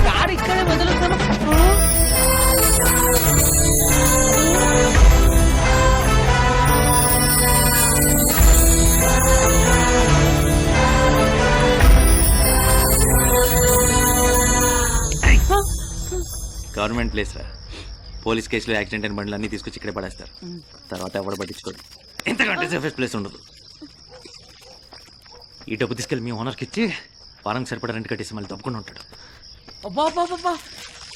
कार इकडे बदलत ना
గవర్నమెంట్ ప్లేస్ రా. పోలీస్ కేసులో యాక్సిడెంట్ అయిన బండ్లు అన్ని తీసుకొచ్చి ఇక్కడే పడేస్తారు. తర్వాత ఎవరు పట్టించుకోరు. ఎంతకంటే సేఫెస్ట్ ప్లేస్ ఉండదు. ఈ డబ్బు తీసుకెళ్ళి మీ ఓనర్కి ఇచ్చి వారానికి సరిపడా రెంట్ కట్టేసి మళ్ళీ తప్పకుండా ఉంటాడు.
అబ్బా అబ్బా అబ్బా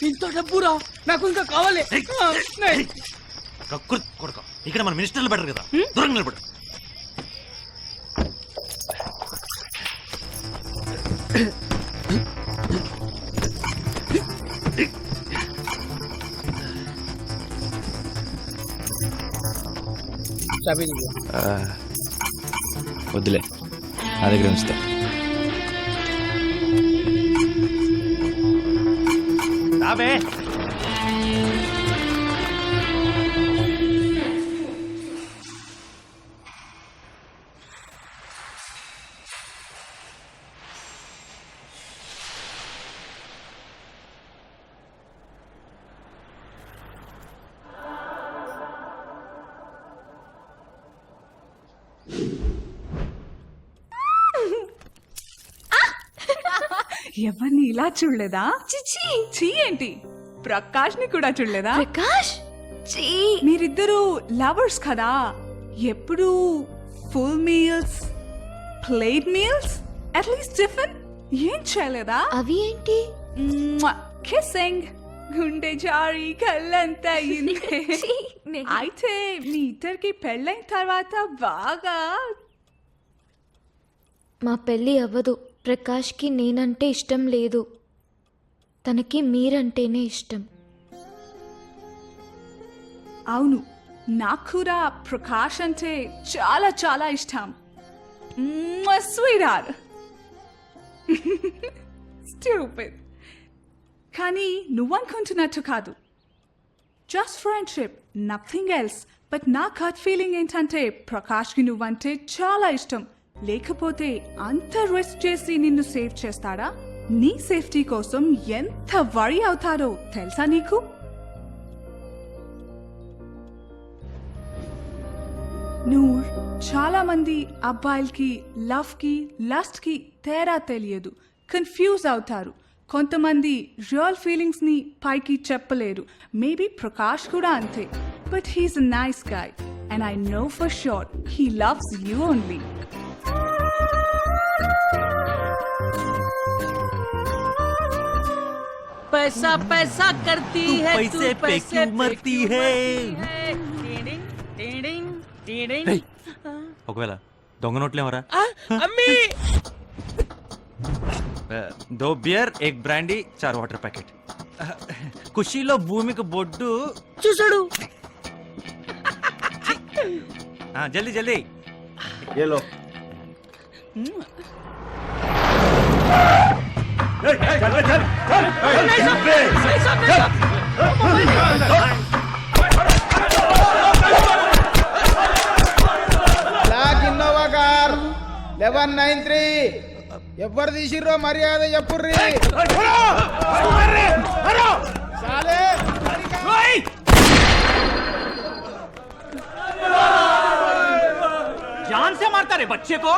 ఇంత డబ్బురా నాకు ఇంకా కావాలి.
కక్కుర్ కొడుక ఇక్కడ మన మినిస్టర్లు పెట్టరు కదా. దూరంగా నిలబడు.
చాబీ
వద్దులే, నా దగ్గర ఉంచుతా. రాబే.
ఎవరిని ఇలా చూడలేదా? చిచి చీ ఏంటి? ప్రకాష్ ని కూడా చూడలేదా?
ప్రకాష్ చీ
మీరిద్దరు లవర్స్ కదా, ఎప్పుడు full meals, plate meals, at least tiffin ఏం చేయలేదా?
అవి ఏంటి?
కిస్సింగ్, గుండె జారి కళ్ళంతా అయింది.
ఛీ, నే-
అయితే మీ ఇద్దరికి పెళ్ళైన తర్వాత బాగా
మా పెళ్ళి అవ్వదు. ప్రకాష్కి నేనంటే ఇష్టం లేదు, తనకి మీరంటేనే ఇష్టం.
అవును, నాకు కూడా ప్రకాష్ అంటే చాలా చాలా ఇష్టం. Sweet stupid. కానీ నువ్వనుకుంటున్నట్టు కాదు. Just friendship, nothing else. But నా కట్ ఫీలింగ్ ఏంటంటే ప్రకాష్కి నువ్వంటే చాలా ఇష్టం. లేకపోతే అంత రిస్క్ చేసి నిన్ను సేవ్ చేస్తాడా? నీ సేఫ్టీ కోసం ఎంత వరి అవుతాడో తెలుసా నీకు? నూర్, చాలా మంది అబ్బాయిలకి లవ్ కి లస్ట్ కి తేడా తెలియదు, కన్ఫ్యూజ్ అవుతారు. కొంతమంది రియల్ ఫీలింగ్స్ ని పైకి చెప్పలేరు. మేబీ ప్రకాష్ కూడా అంతే. But he's a nice guy and I know for sure he loves you only.
पैसा पैसा करती है तू, पैसे पे क्यों मरती है? टीडिंग, टीडिंग,
ఒకవేళ దొంగ నోట్లేమరా?
अम्मी
దో beer, egg brandy, 4 water packet. ఖుషీలో భూమికి బొడ్డు
చూసాడు.
జల్దీ జల్దీ.
ఏలో
బ్లాక్ ఇన్నోవా కార్ 1193 ఎవరు తీసిర్రో మర్యాద చెప్పుర్రి. చాలే.
जान से मारता रे बच्चे को.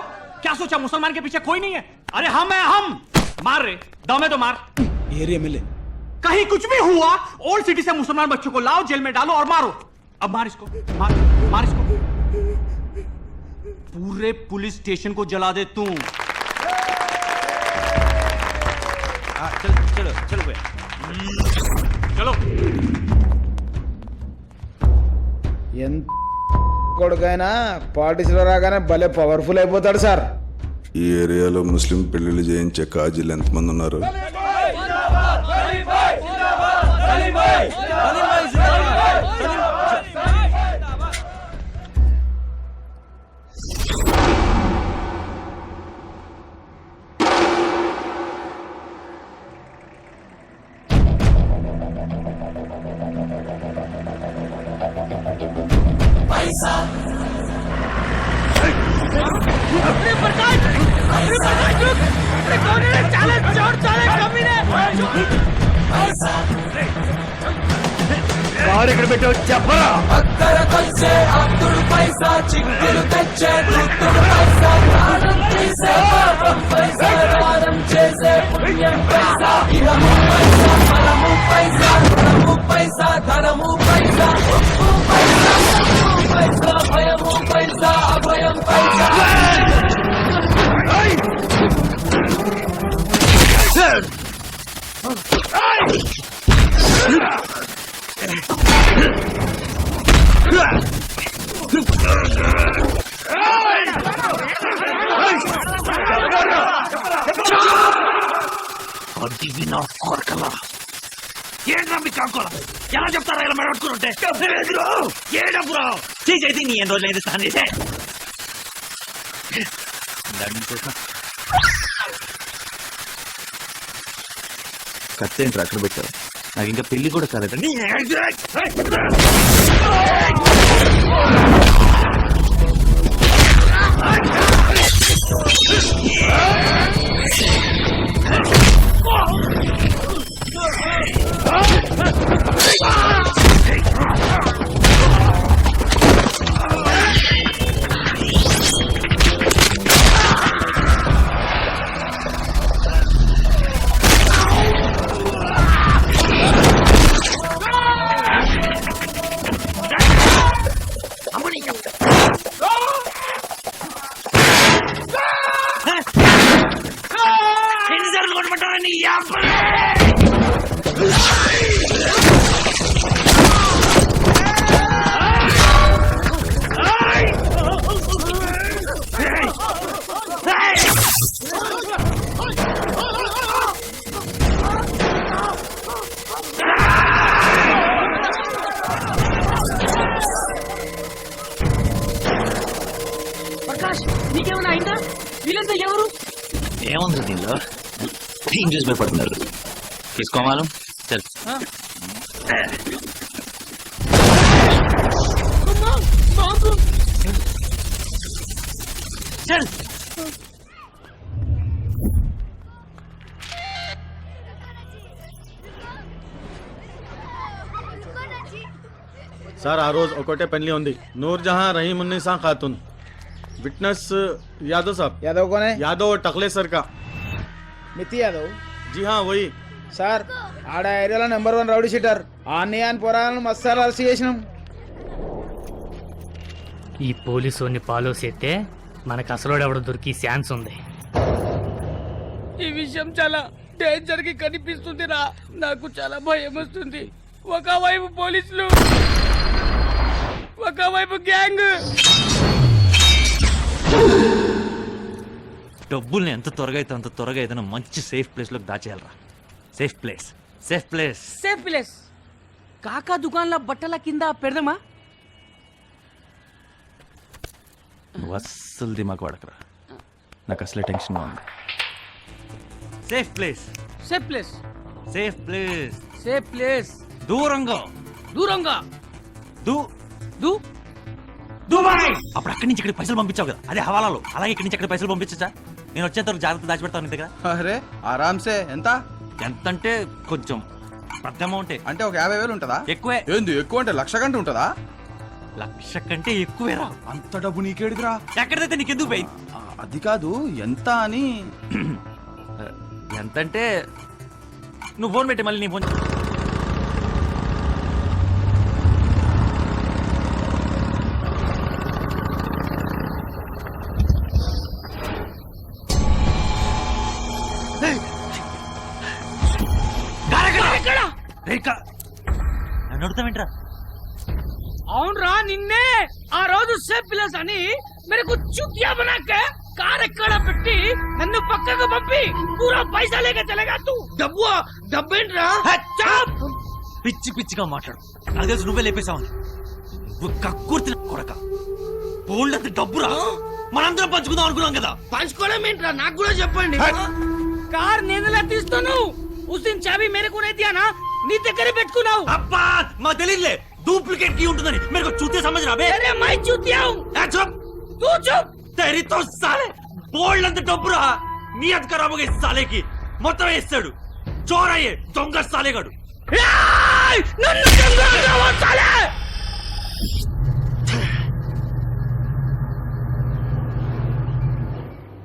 क्या सोचा मुसलमान के पीछे कोई नहीं है? अरे हम है, हम मार रे, दमे तो मार.
ఏరియా ఎమ్మెల్యే
कहीं कुछ भी हुआ, ओल्ड सिटी से मुसलमान बच्चों को लाओ, जेल में डालो और मारो. अब मार इसको, मार मार इसको. पूरे पुलिस स्टेशन को जला दे तू.
చలో చలో చలో పోయా.
चलो.
ఎంత కొడుకైనా పార్టీస్లో రాగానే భలే పవర్ఫుల్ అయిపోతాడు సార్.
ఈ ఏరియాలో ముస్లిం పెళ్లిళ్ళు చేయించే కాజీలు ఎంతమంది ఉన్నారు?
కారు ఎక్కడ పెట్టావు చెప్పరా?
ఎలా చెప్తారా ఇలా మెడబట్టుకుంటే? ఏడప్పుడు చేసి నీ ఎన్ని రోజులు అయితే స్నానం చేసే.
కత్తేంట్రా అక్కడ పెట్టావు? నాకు ఇంకా పెళ్లి కూడా కాలేదండి.
బాగుంది దీనిలో ఏం చూసి భయపడుతున్నారు తీసుకోమాలు చల్ చల్
సార్ ఆ రోజు ఒకటే పెళ్లి ఉంది నూర్జహాं రహీమున్నీసా ఖాతున్ విట్నెస్ యాదవ్ సాబ్
यादव कौन है
యాదవ్ టక్లే సర్ కా
मिति यादव
జీ हाँ वही
సార్ ఆడ ఏరియాలో నెంబర్ 1 రౌడీ షీటర్ ఆన్ని అని పోరాలను మస్తాలు అరెస్ట్ చేసినాం.
ఈ పోలీసు ఫాలో చేస్తే మనకు అసలు ఎవడ దొరికి ఛాన్స్ ఉంది. ఈ విషయం చాలా డేంజర్ కి కనిపిస్తుంది రా. నాకు చాలా భయం వస్తుంది. ఒకవైపు పోలీసులు, ఒకవైపు గ్యాంగ్.
డబ్బుల్ని ఎంత త్వరగా అయితే అంత త్వరగా ఏదైనా మంచి సేఫ్ ప్లేస్లోకి దాచేయాలరా. Safe place, safe place,
safe place. కాకా దుకాణంలో బట్టల కింద పెడదామా?
నువ్వు అస్సలు దిమాగ్ వాడకరా, నాకు అసలే టెన్షన్గా ఉంది. Safe place,
safe place,
safe place,
safe place.
దూరంగా,
దూరంగా.
దూ
దూ
దుబాయ్. అప్పుడు అక్కడి నుంచి ఇక్కడికి పైసలు పంపించావు కదా, అదే హవాలాలో. అలాగే ఇక్కడి నుంచి అక్కడ పైసలు పంపించచ్చా? నేను వచ్చేంత వరకు జాగ్రత్త దాచిపెడతాను ఇంత కదా.
అరే ఆరామ్సే. ఎంత
ఎంతంటే కొంచెం పెద్ద అమౌంటే.
అంటే ఒక 50,000 ఉంటుందా?
ఎక్కువే.
ఏంది ఎక్కువ అంటే 1,00,000 కంటే ఉంటుందా?
1,00,000 కంటే ఎక్కువేరా.
అంత డబ్బు నీకేడిదిరా?
ఎక్కడైతే నీకెందుకు పోయింది?
అది కాదు ఎంత అని.
ఎంతంటే నువ్వు ఫోన్ పెట్టి మళ్ళీ నీ ఫోన్. నన్ను అడుగుతావేంట్రా?
అవునరా, నిన్నే ఆ రోజు సేఫ్ ప్లేస్ అని మెరకు చుట్టియా బనాకే కార్ ఎక్కడ పెట్టి నన్ను పక్కకు పంపి పూరా పైసా లేక చలేగా తూ. డబ్బేంట్రా?
పిచ్చి పిచ్చిగా మాట్లాడు. నాకు తెలుసు నువ్వే లేపేశావని. నువ్వు కక్కుర్తి కొడక. బోల్డ్ డబ్బురా, మనందరం పంచుకుందాం అనుకున్నాం కదా.
పంచుకోవడం ఏంట్రా? నాకు కూడా చెప్పండి.
కార్ నేనలా తీస్తాను. ఉసిన్ చాబీ మేరకు నే దియా నా, నీ దగ్గరే పెట్టుకున్నావు.
అబ్బా మా తెలియదులే, డూప్లికేట్ కీ ఉంటుందని. మేరకు చూతే సమझ रहा बे.
अरे मैं चूतिया हूँ.
चुप,
तू चुप.
तेरी तो साले బోల్డ్ అంత డబ్బురా. నియత్ ఖరాబ్ हो गई साले की. మొత్తం వేస్తాడు. చోరయ్యే దొంగ సాలేగాడు.
నన్ను దొంగగా సాలే.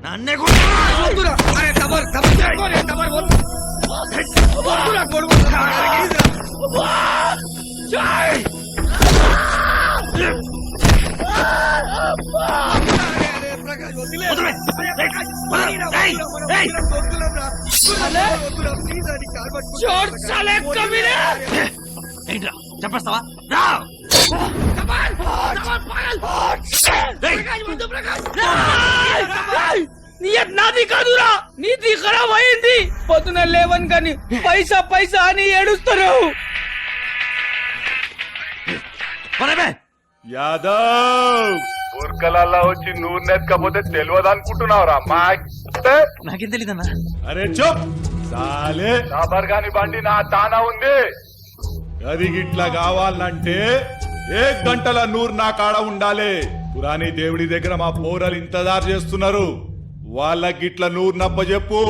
నన్నే కొడుతురా.
అరే కబర్ కబర్ కబర్ కబర్ వద్దురా కొడుకు.
చోర్ సాలే కమీనే.
ఏంట్రా చెప్పేస్తావా? రా.
నియత్ నాది కాదురా, నీది ఖరాబ్ అయింది. పొద్దున లేవన్ కానీ పైసా పైసా అని ఏడుస్తున్నావు.
యాదవ్
బుర్కలల్లా వచ్చి నూరు నెత్కపోతే తెలియదు అనుకుంటున్నావురా మా.
నాకేం తెలీదన్నా.
అరే చూప్ సాలే.
ఖబర్ గాని బండి నా తానా ఉంది.
అది గిట్లా కావాలంటే 1 గంటల నూరు నా కాడ ఉండాలి. పురాణి దేవుడి దగ్గర మా పోరలు ఇంతదారు చేస్తున్నారు. వాళ్ళ గిట్ల నూరు నప్ప చెప్పు,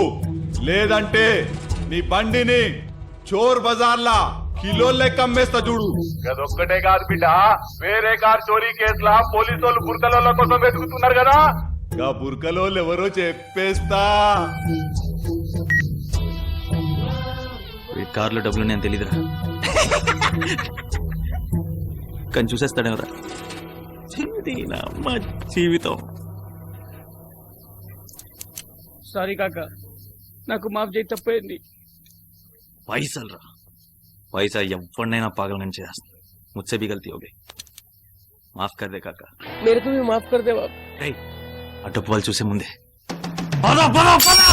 లేదంటే నీ బండిని చోర్ బజార్లా కిలో లెక్క అమ్మేస్తా చూడు.
అదొక్కటే కాదు బిడ్డ, వేరే కార్ చోరీ కేసులా పోలీసు వాళ్ళు బుర్కల కోసం వెతుకుతున్నారు కదా.
గా బుర్కలోళ్ళు ఎవరో చెప్పేస్తా.
కార్లో డబ్బులు నేను తెలీదురా, కానీ చూసేస్తాడేవరా. మా జీవితం.
సారీ కాకా, నాకు మాఫ్ చేయి, తప్పైంది.
పైసలు రా, पैसा ఎవరినైనా పాగలని చేస్తుంది. मुझसे भी गलती हो गई, माफ कर दे काका.
मेरे को भी माफ कर दे बाप.
ఆ డబ్బు వాళ్ళు చూసే ముందే పదో పదో పదో.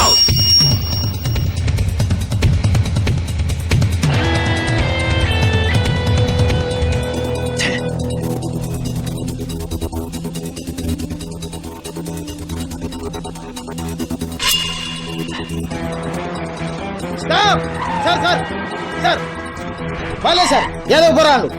చాలు.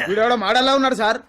వీడెవడో మాడల్లా ఉన్నాడు సార్.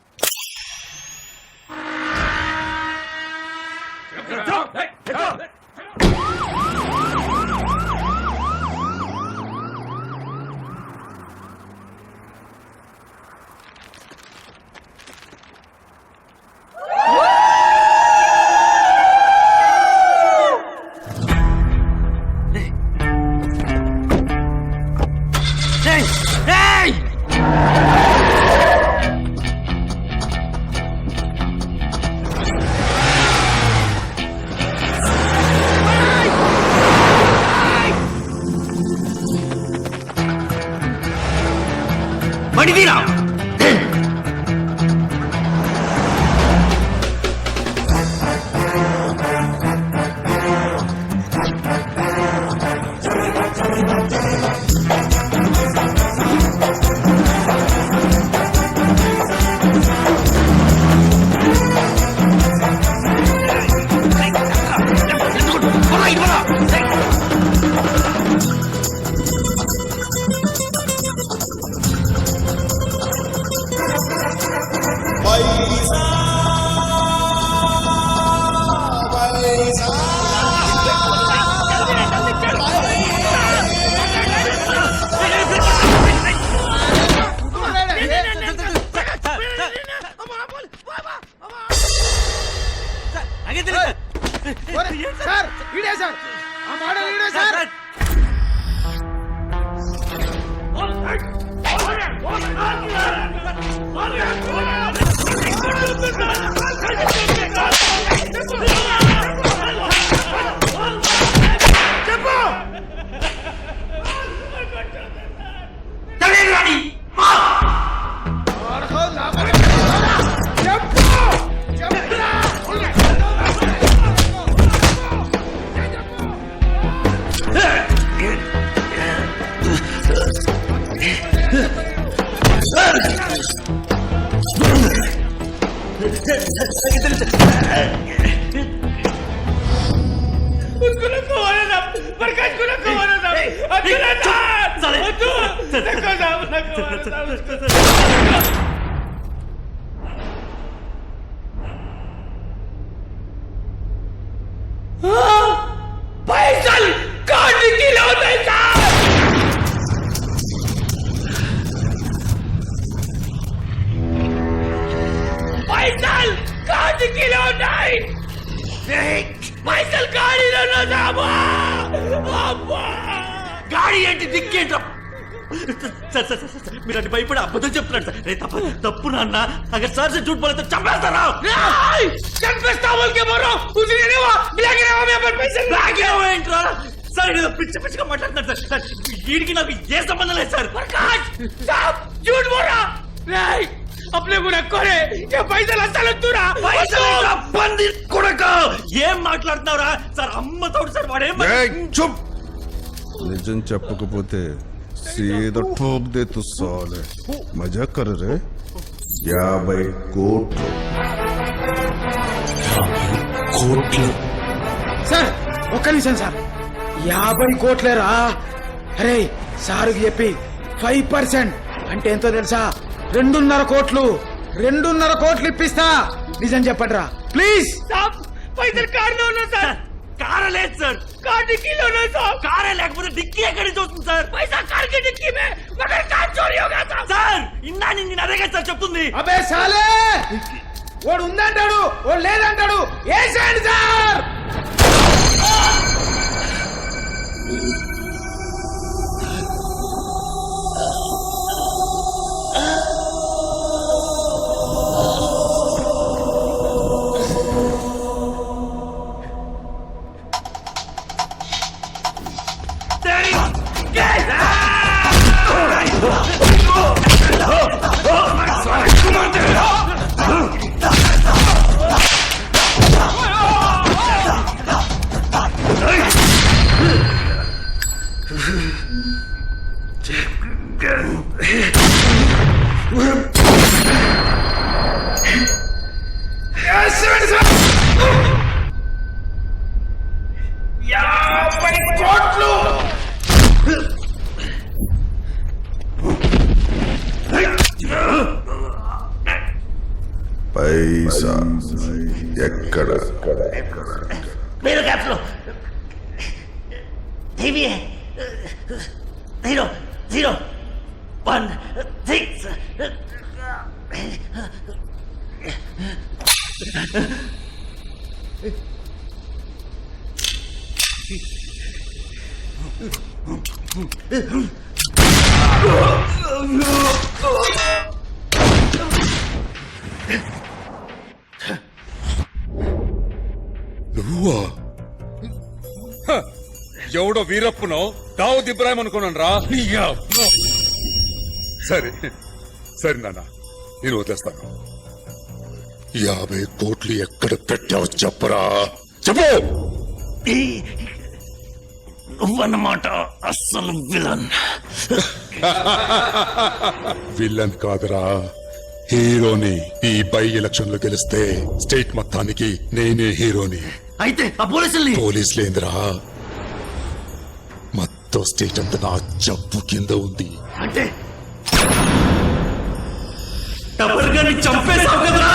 సార్ వీడే సార్, ఆ మోడల్ వీడే సార్.
గాడి ఏంటి దిక్కేంట్రా? మీరు అంటే భయపడి అబద్ధం చెప్తున్నాడు సార్. రే తప్పు నాన్న. అगर सर से झूठ बोले तो चंपेस्ता సార్ ఏదో పిచ్చి పిచ్చిగా మాట్లాడుతున్నాడు సార్. వీడికి నాకు ఏ సంబంధం లేదు సార్. ఏం మాట్లాడుతున్నావురా సార్? అమ్మతోడు సార్ వాడేం
చుప్. నిజం చెప్పకపోతే సీదా ठोक दे तू साले. मजा कर रे. 50 కోట్లు.
సార్ ఒక్క నిమిషం సార్. 50 కోట్లేరా? అరే సార్కి చెప్పి 5% అంటే ఎంతో తెలుసా? 2.5 కోట్లు. 2.5 కోట్లు ఇప్పిస్తా. నిజం చెప్పండి రా ప్లీజ్.
పైసలు కారులో ఉన్నా సార్. కారు లేదు సార్. కార్ డిక్కీలో ఉన్నా సార్. కారే లేకపోతే డిక్కీ ఎక్కడి నుంచి వస్తుంది సార్? పైసా కార్ కి డిక్కీ మే మగర్ కార్ చోరీ హోగా సార్. ఇన్నా నేను అదే కదా సార్ చెప్తుంది.
అబే సాలే, వాడు ఉందంటాడు వాడు లేదంటాడు. ఏసేయండి సార్.
పైసా ఎక్కడ
మీరు క్యాప్స్లో 001
నువ్వా? ఎవడో వీరప్పునో దావుద్ ఇబ్రాహిం అనుకున్నాను రా. సరే సరే నాన్న, నేను వదిలేస్తాను. 50 కోట్లు ఎక్కడ పెట్టావు చెప్పరా, చెప్పు.
నువ్వన్నమాట అస్సలు విలన్.
విలన్ కాదురా, హీరోని. ఈ బై ఎలక్షన్ లో గెలిస్తే స్టేట్ మొత్తానికి నేనే హీరోని.
అయితే ఆ
పోలీసులేంద్రా, మొత్తం స్టేట్ అంతా నా జబ్బు కింద ఉంది.
అంటే టబర్ గారిని చంపేశావు కదరా.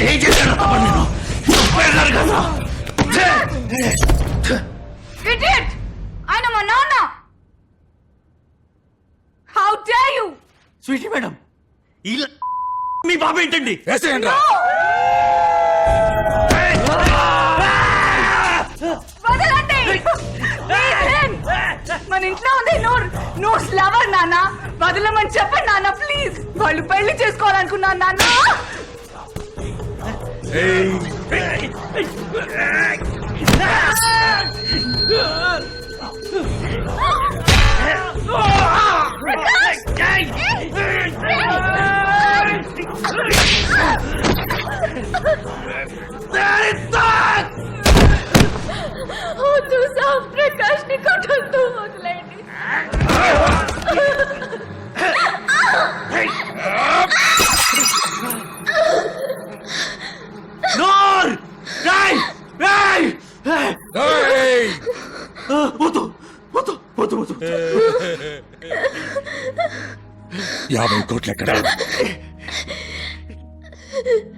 ఏం చేశాడు టబర్? నేను చంపేశారు కదా.
ఆయన మా నాన్న. How dare you!
Sweetie madam, ఇలా మీ బాబు ఏంటండి?
మన ఇంట్లో ఉంది నూర్ లవర్ నాన్న. వదలమని చెప్పండి నాన్న ప్లీజ్. వాళ్ళు పెళ్లి చేసుకోవాలనుకున్నాను నాన్న. ప్రకాష్ ని కొట్టొద్దు, వదిలేండి.
వద్దు వద్దు వద్దు వద్దు.
50 కోట్లు ఎక్కడ?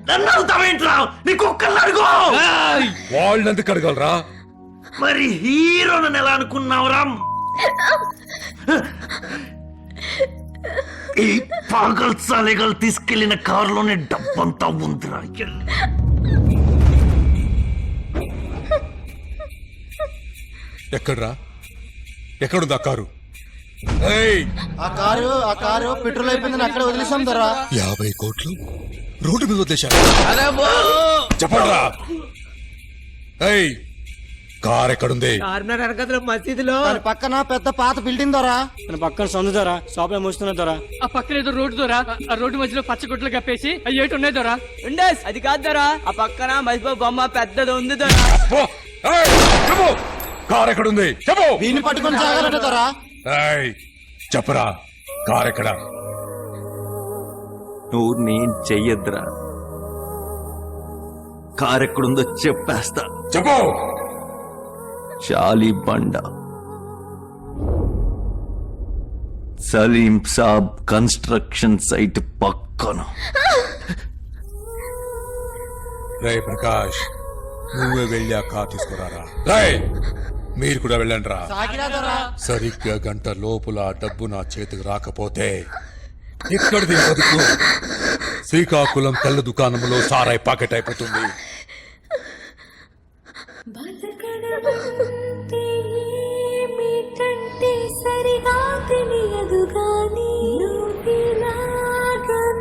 నన్ను అడుగుతావేంట్రా? నీ కుక్కల్ని అడుగు.
వాళ్ళెందుకు అడగలరా?
మరి హీరోని ఎలా అనుకున్నావురా? ఈ పాగల్ సాలేగలు తీసుకెళ్లిన కారులోనే డబ్బంతా ఉందిరా.
ఎక్కడ్రా? ఎక్కడుంది ఆ కారు?
ఆ కారు పెట్రోల్ అయిపోయిందని అక్కడ వదిలేసాం ధర.
50 కోట్లు రోడ్డు మీద వదిలేశారు. చెప్పండిరా. కార్ ఎక్కడుంది?
మసీదులో
పక్కన పెద్ద పాత బిల్డింగ్ ధర.
పక్కన సందు ధర, షాప్ ఏమొస్తున్న ధర. ఆ పక్కన ఏదో రోడ్డు ధర, ఆ రోడ్డు మధ్యలో పచ్చ గుడ్లు కప్పేసి అవి ఏటి ఉన్నాయి ధర. ఉండేస్ అది కాదు ధర, ఆ పక్కన మసిపో బొమ్మ పెద్దది ఉంది ధర.
చెప్పు, కార్ ఎక్కడుంది చెప్పు.
దీన్ని పట్టుకొని సాగారట ధర.
చెప్పరా, కార్ ఎక్కడ?
నువ్వు నేను చెయ్యద్దురా. కార్ ఎక్కడుందో చెప్పేస్తా.
చెప్పు.
చాలీ బండ, సలీం సాబ్ కన్స్ట్రక్షన్ సైట్ పక్కన.
రే ప్రకాష్, నువ్వే వెళ్ళి ఆ కార్ తీసుకురారా. మీరు కూడా వెళ్ళండి రా. సరిగ్గా గంట లోపల డబ్బు నా చేతికి రాకపోతే ఇక్కడిది బతుకు శ్రీకాకుళం కళ్ళ దుకాణంలో సారాయి పాకెట్ అయిపోతుంది.
సరిగా తెలియదు గాని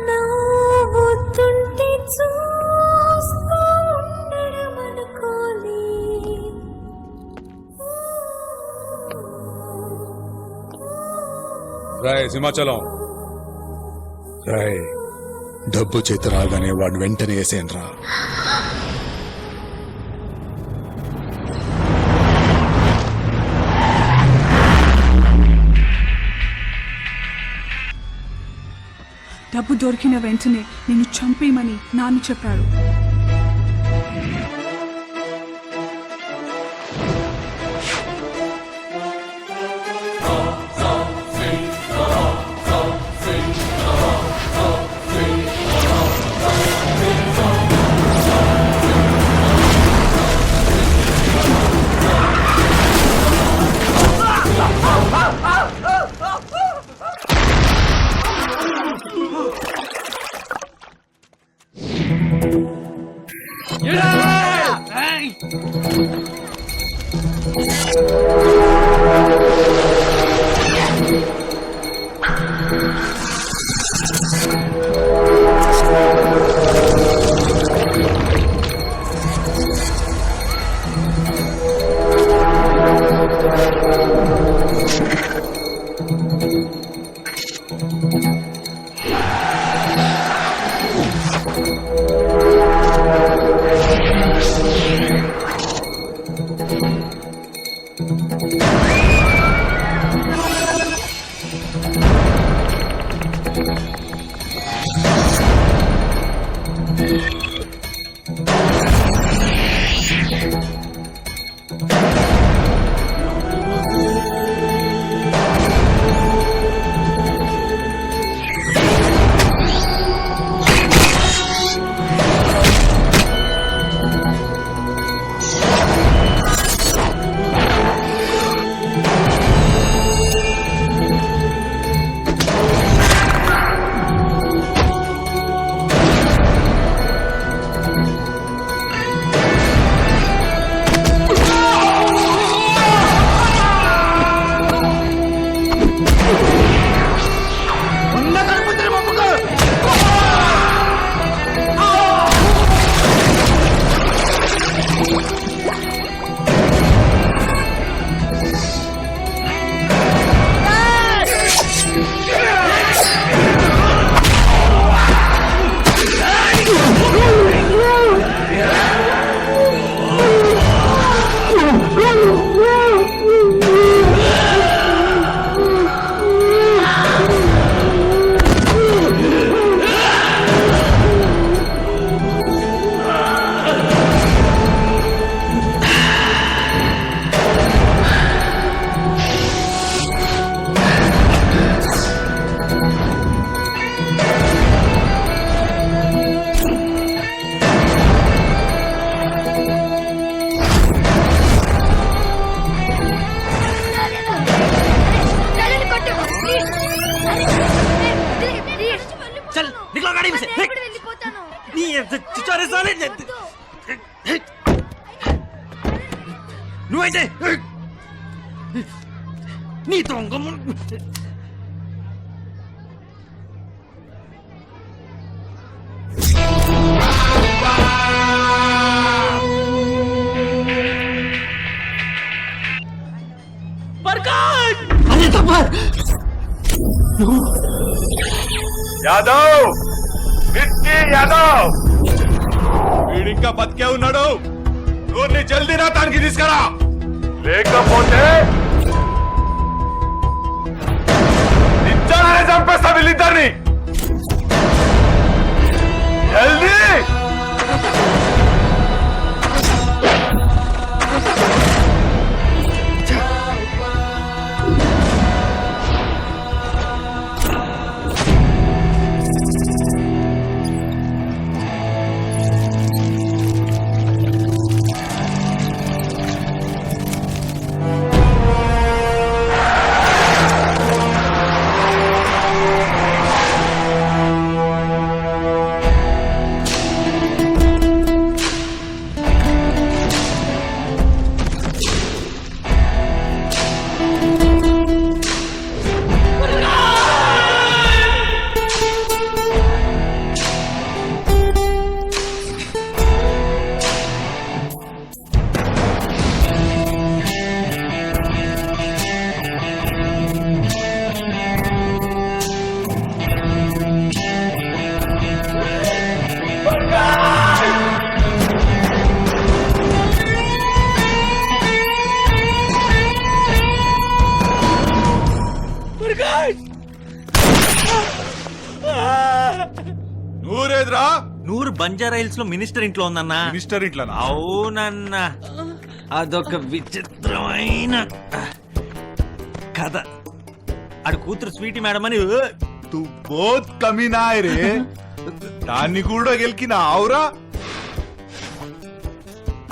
నవ్వుతుంటే చూస్తూ ఉండడం అనుకోలే.
రాయ్ సింహాచలం, రాయ్
డబ్బు చేతి రాగానే వాడు వెంటనే వేసేయండిరా.
డబ్బు దొరికిన వెంటనే నిన్ను చంపేయమని నాన్న చెప్పారు.
నువ్వైతే నీ దొంగ
యాదవ్ మిర్చి యాదవ్
వీడింకా బతికే ఉన్నాడు. ఊరిని జల్దీ నా తానికి తీసుకురా,
లేకపోతే నిజంగానే చంపేస్తా వీళ్ళిద్దరిని. జల్దీ
నూరేదిరా?
నూరు బంజారా హిల్స్ లో మినిస్టర్ ఇంట్లో ఉందన్నా.
మినిస్టర్ ఇంట్లో
అవునన్నా, అదొక విచిత్రమైన కథ. ఆడు కూతురు స్వీటీ మేడం అని
తు బోత్ కమీనాయ్ రే. దాన్ని కూడా గెలికిన ఆవురా.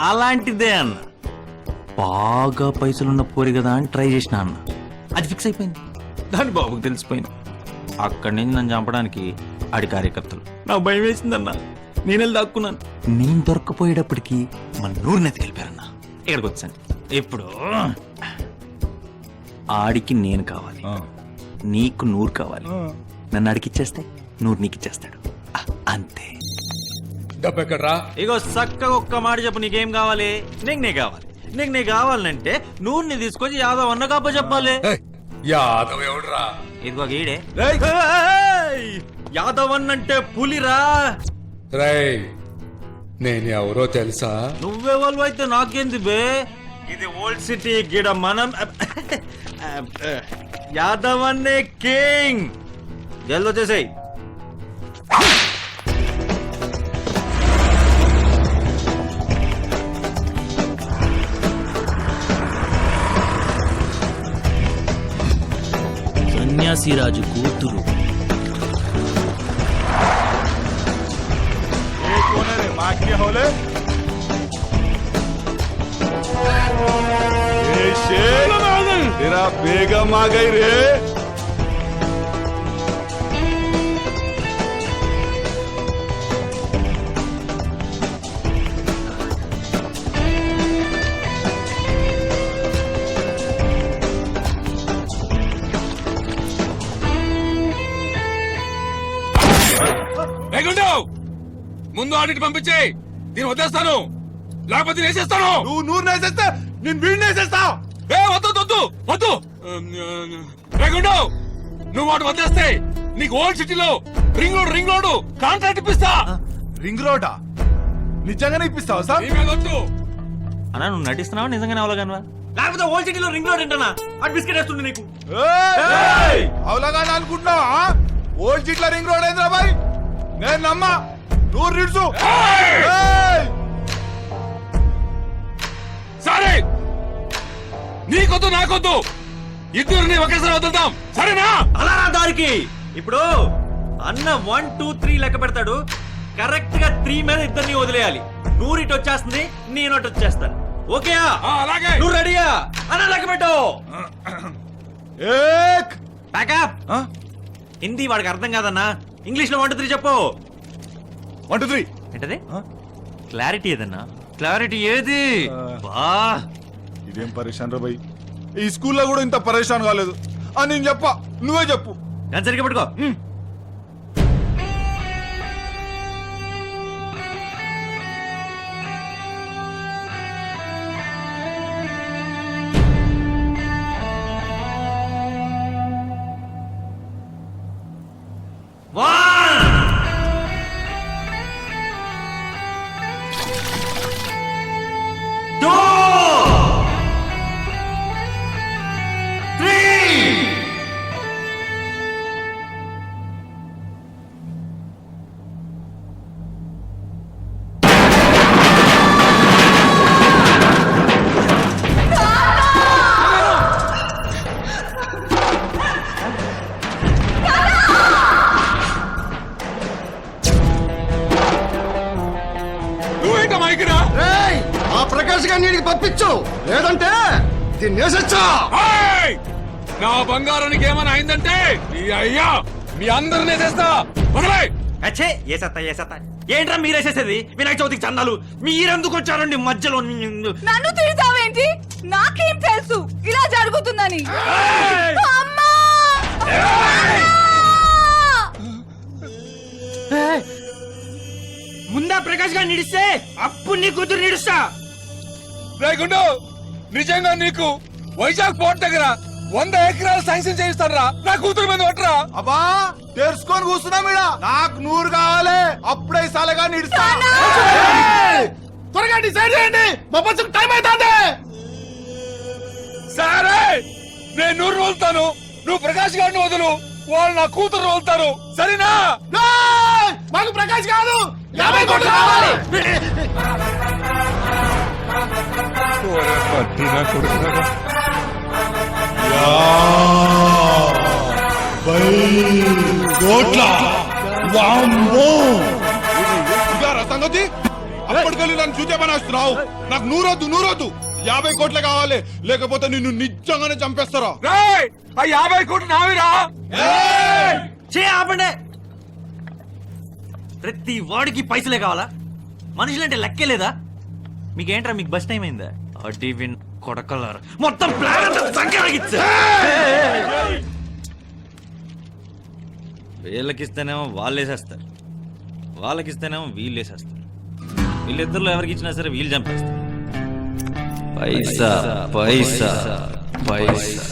అలాంటిదే అన్న. బాగా పైసలున్న పోరి కదా అని ట్రై చేసిన అన్న. అది ఫిక్స్ అయిపోయింది. దాని బాబుకి తెలిసిపోయింది. అక్కడి నుంచి నన్ను చంపడానికి ఆడి కార్యకర్తలు. నాకు భయం వేసిందన్న. నేను దాక్కున్నాను. నేను దొరకపోయేటప్పటికి మన నూరుని ఎత్తుకెళ్ళిపోయారన్న. ఇక్కడికి వచ్చాను. ఇప్పుడు ఆడికి నేను కావాలి, నీకు నూరు కావాలి. నన్ను అడిగిచ్చేస్తే నూరు నీకు ఇచ్చేస్తాడు. అంతే.
డబ్బెక్కడ్రా?
ఇగో చక్కగా ఒక్క మాట చెప్పు, నీకేం కావాలి? నీకు నే కావాలి. నీకు నే కావాలంటే నూరుని తీసుకొచ్చి యాదవ్ అన్న కాప చెప్పాలి.
యాదవ్ ఎవడ్రా?
ఇదిగో గీడే. యాదవ్ అన్నంటే పులిరా.
రేయ్, నేను ఎవరో తెలుసా?
నువ్వెవరు అయితే నాకేంది బే. ఇది ఓల్డ్ సిటీ. గిడ మనం యాదవ్ అన్నే కింగ్. జల్ది వచ్చేసాయి.
సన్యాసిరాజు కూతురు.
माक्या होले तेरा बेगम आ गई रे.
ముందు ఆడిట్ పంపించే. నేను వదిలేస్తాను, లేకపోతే వేసేస్తాను.
నువ్వు నూరు వేసేస్తా, నేను వీడిని వేసేస్తా.
వద్దు వద్దు వద్దు. రేగుండు, నువ్వు వాడు వదిలేస్తే నీకు ఓల్డ్ సిటీలో రింగ్ రోడ్ కాంట్రాక్ట్ ఇప్పిస్తా.
రింగ్ రోడా? నిజంగానే ఇప్పిస్తావా సార్?
వద్దు
అన్నా, నువ్వు నటిస్తున్నావా నిజంగానే అవలాగానువా? లేకపోతే ఓల్డ్ సిటీలో రింగ్ రోడ్ ఏంటన్నా? అటు బిస్కెట్ వేస్తుంది నీకు.
అవలాగానే అనుకుంటున్నావా? ఓల్డ్ సిటీలో రింగ్ రోడ్ ఏంద్రా బాయ్? నేను నమ్మా. నూరు నిడుచు.
సరే, నీకొద్దు నాకొద్దు, ఇద్దరిని ఒకేసారి వదులుతాం. సరేనా?
అలా దారికి. ఇప్పుడు అన్న 1 2 3 లెక్క పెడతాడు. కరెక్ట్ గా 3 మీద ఇద్దరిని వదిలేయాలి. నూరు ఇటు వచ్చేస్తుంది, నేను అటు వచ్చేస్తాను. ఓకేయా?
అలాగే.
నువ్వు రెడీయా? అన్న లెక్క పెట్టు. ప్యాకప్. హిందీ వాడికి అర్థం కాదన్నా. ఇంగ్లీష్ లో 1 2 3 చెప్పు.
1 2 3
ఏంటది? క్లారిటీ ఏదన్నా? క్లారిటీ ఏది? బా,
ఇదేం పరేషాన్ రా భయ్. ఈ స్కూల్లో కూడా ఇంత పరేషాన్ కాలేదు. నేను చెప్పా, నువ్వే చెప్పు.
సరిగ్గా పట్టుకో.
ఆ ప్రకాష్ గారిని పంపించు, లేదంటే దీన్ని వేసొచ్చా.
నా బంగారానికి ఏమైనా అయిందంటే అయ్యా మీ అందరినీ తెస్తా.
ఏంట్రా మీరేసేసేది? వినాయక చవితికి చందాలు మీరెందుకు వచ్చారండి మధ్యలో?
నన్ను తిడతావేంటి? నాకేం తెలుసు ఇలా జరుగుతుందని. అమ్మా!
ముందా ప్రకాష్ గారు నిడిస్తే అప్పుడు నీ కూతురు నిడుస్తా.
రేగుండు, నిజంగా నీకు వైజాగ్ పోర్ట్ దగ్గర 100 ఎకరాలు శాంక్షన్ చేయిస్తారా? నా కూతురు మీద కొట్టరా?
అబ్బా తెరుచుకొని కూర్చున్నా మీడ. నాకు నూరు కావాలి, అప్పుడే సాలగా నిడుస్తా.
త్వరగా డిసైడ్ చేయండి, మా బస్సుకు టైం అవుతుంది. సరే, నేను నూరు వదులుతాను, నువ్వు ప్రకాష్ గారిని వదులు, వాళ్ళు నా కూతురు వదులుతారు. సరేనా? మాకు ప్రకాష్ కాదు 50 కోట్లు కావాలి.
కోట్ల సంగతి అప్పటికెళ్ళి నన్ను చూచేమని వస్తున్నావు. నాకు నూరొద్దు 50 కోట్లే కావాలి, లేకపోతే నిన్ను నిజంగానే చంపేస్తారా.
50 కోట్లు నావిరా.
ఆపండి. ప్రతి వాడికి పైసలే కావాలా? మనుషులంటే లెక్కే లేదా? మీకేంట్రా, మీకు బస్ టైం అయిందా? అడి విన్ కొడకలారు మొత్తం ప్లాన్ అంతా సంఖ్య. వీళ్ళకిస్తేనేమో వాళ్ళేసేస్తారు, వాళ్ళకిస్తేనేమో వీళ్ళేసేస్తారు. వీళ్ళిద్దరిలో ఎవరికి ఇచ్చినా సరే వీళ్ళు చంపేస్తారు. పైసా పైసా పైసా.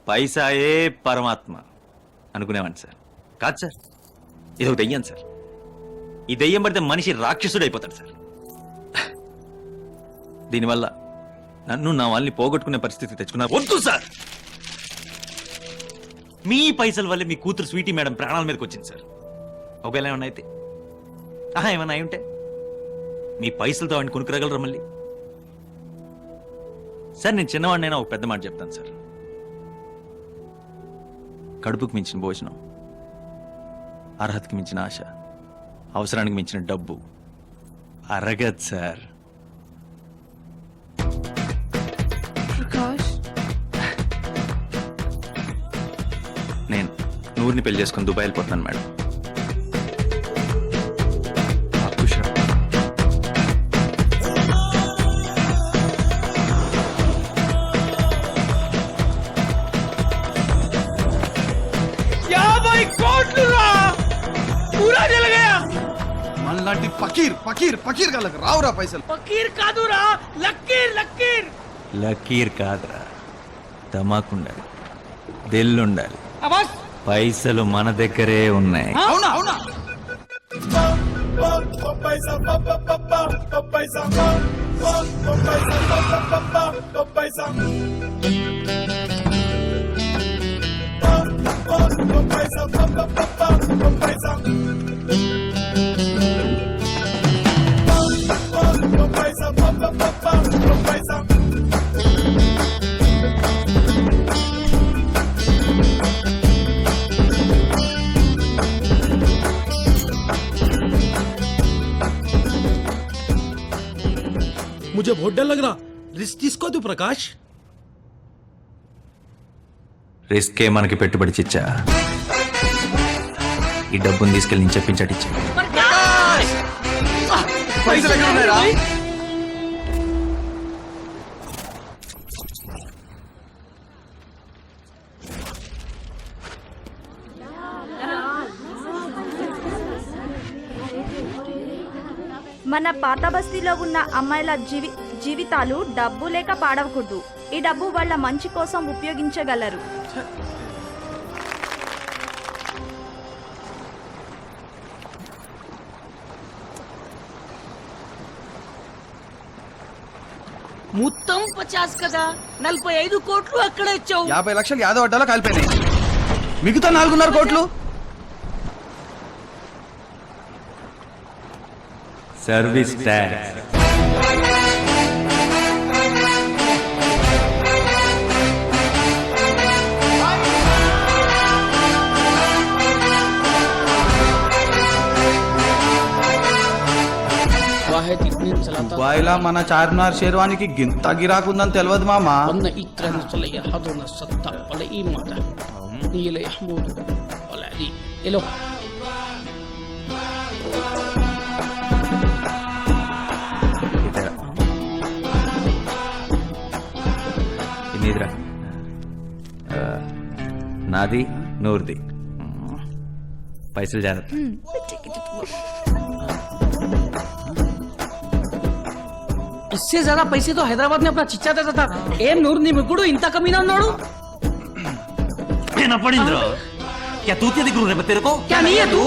పైసాయే పరమాత్మ అనుకునేవాడిని సార్. కాదు సార్, ఇది ఒక దెయ్యం సార్. ఈ దెయ్యం పడితే మనిషి రాక్షసుడు అయిపోతాడు సార్. దీనివల్ల నన్ను నా వాళ్ళని పోగొట్టుకునే పరిస్థితి తెచ్చుకున్నా వద్దు సార్. మీ పైసల వల్లే మీ కూతురు స్వీటీ మేడం ప్రాణాల మీదకి వచ్చింది సార్. ఒకవేళ ఏమన్నా అయితే ఏమన్నా అయి ఉంటే మీ పైసలతో వాడిని కొనుక్కురాగలరా మళ్ళీ? సార్ నేను చిన్నవాడినైనా ఒక పెద్ద మాట చెప్తాను సార్. కడుపుకు మించిన భోజనం, అర్హతకి మించిన ఆశ, అవసరానికి మించిన డబ్బు అరగదు సార్.
ప్రకాష్,
నేను నూరుని పెళ్లి చేసుకుని దుబాయ్ వెళ్ళిపోతాను మేడం.
మనలాంటి ఫకీర్ ఫకీర్ ఫకీర్ గాళ్ళకి రావురా పైసలు.
ఫకీర్ కాదురా, లక్కీర్ లక్కీర్.
లకీర్ కాదురా, తమాకుండాలి, దిల్లుండాలి. పైసలు మన దగ్గరే ఉన్నాయి.
అవునా అవునా
मुझे बहुत डर लग रहा. रिस्क తీసుకో तू ప్రకాష్.
రిస్కే మనకి పెట్టుబడి చిచ్చా. ఈ డబ్బుని తీసుకెళ్ళి నేను చెప్పించటిచ్చా.
పైసలు ఎక్కడ ఉన్నాయరా?
మన పాత బస్తీలో ఉన్న అమ్మాయిల జీవితాలు డబ్బు లేక పాడవకూడదు. ఈ డబ్బు వాళ్ళ మంచి కోసం ఉపయోగించగలరు.
మొత్తం 50 కదా, 45 కోట్లు అక్కడ ఇచ్చావు.
50 లక్షలు యాదవ్ అడ్డాలో కాలిపోయినాయి. మిగతా 4.5 కోట్లు
సర్వీస్ ట్యాక్స్.
దుబాయ్లా మన చార్మినార్ షేర్వానికి గింత గిరాకుందని తెలియదు మామా.
ఇనిదిరా, నాది నూరుది. పైసలు జాగ్రత్త.
इससे ज्यादा पैसे तो हैदराबाद में अपना चिच्चा देता था. ఏం నూరు నీ ముగ్గుడు ఇంత కమీనా ఉన్నాడు.
पड़ींद्र क्या तूतिया दिख रहा है तेरे को?
क्या नहीं है तू?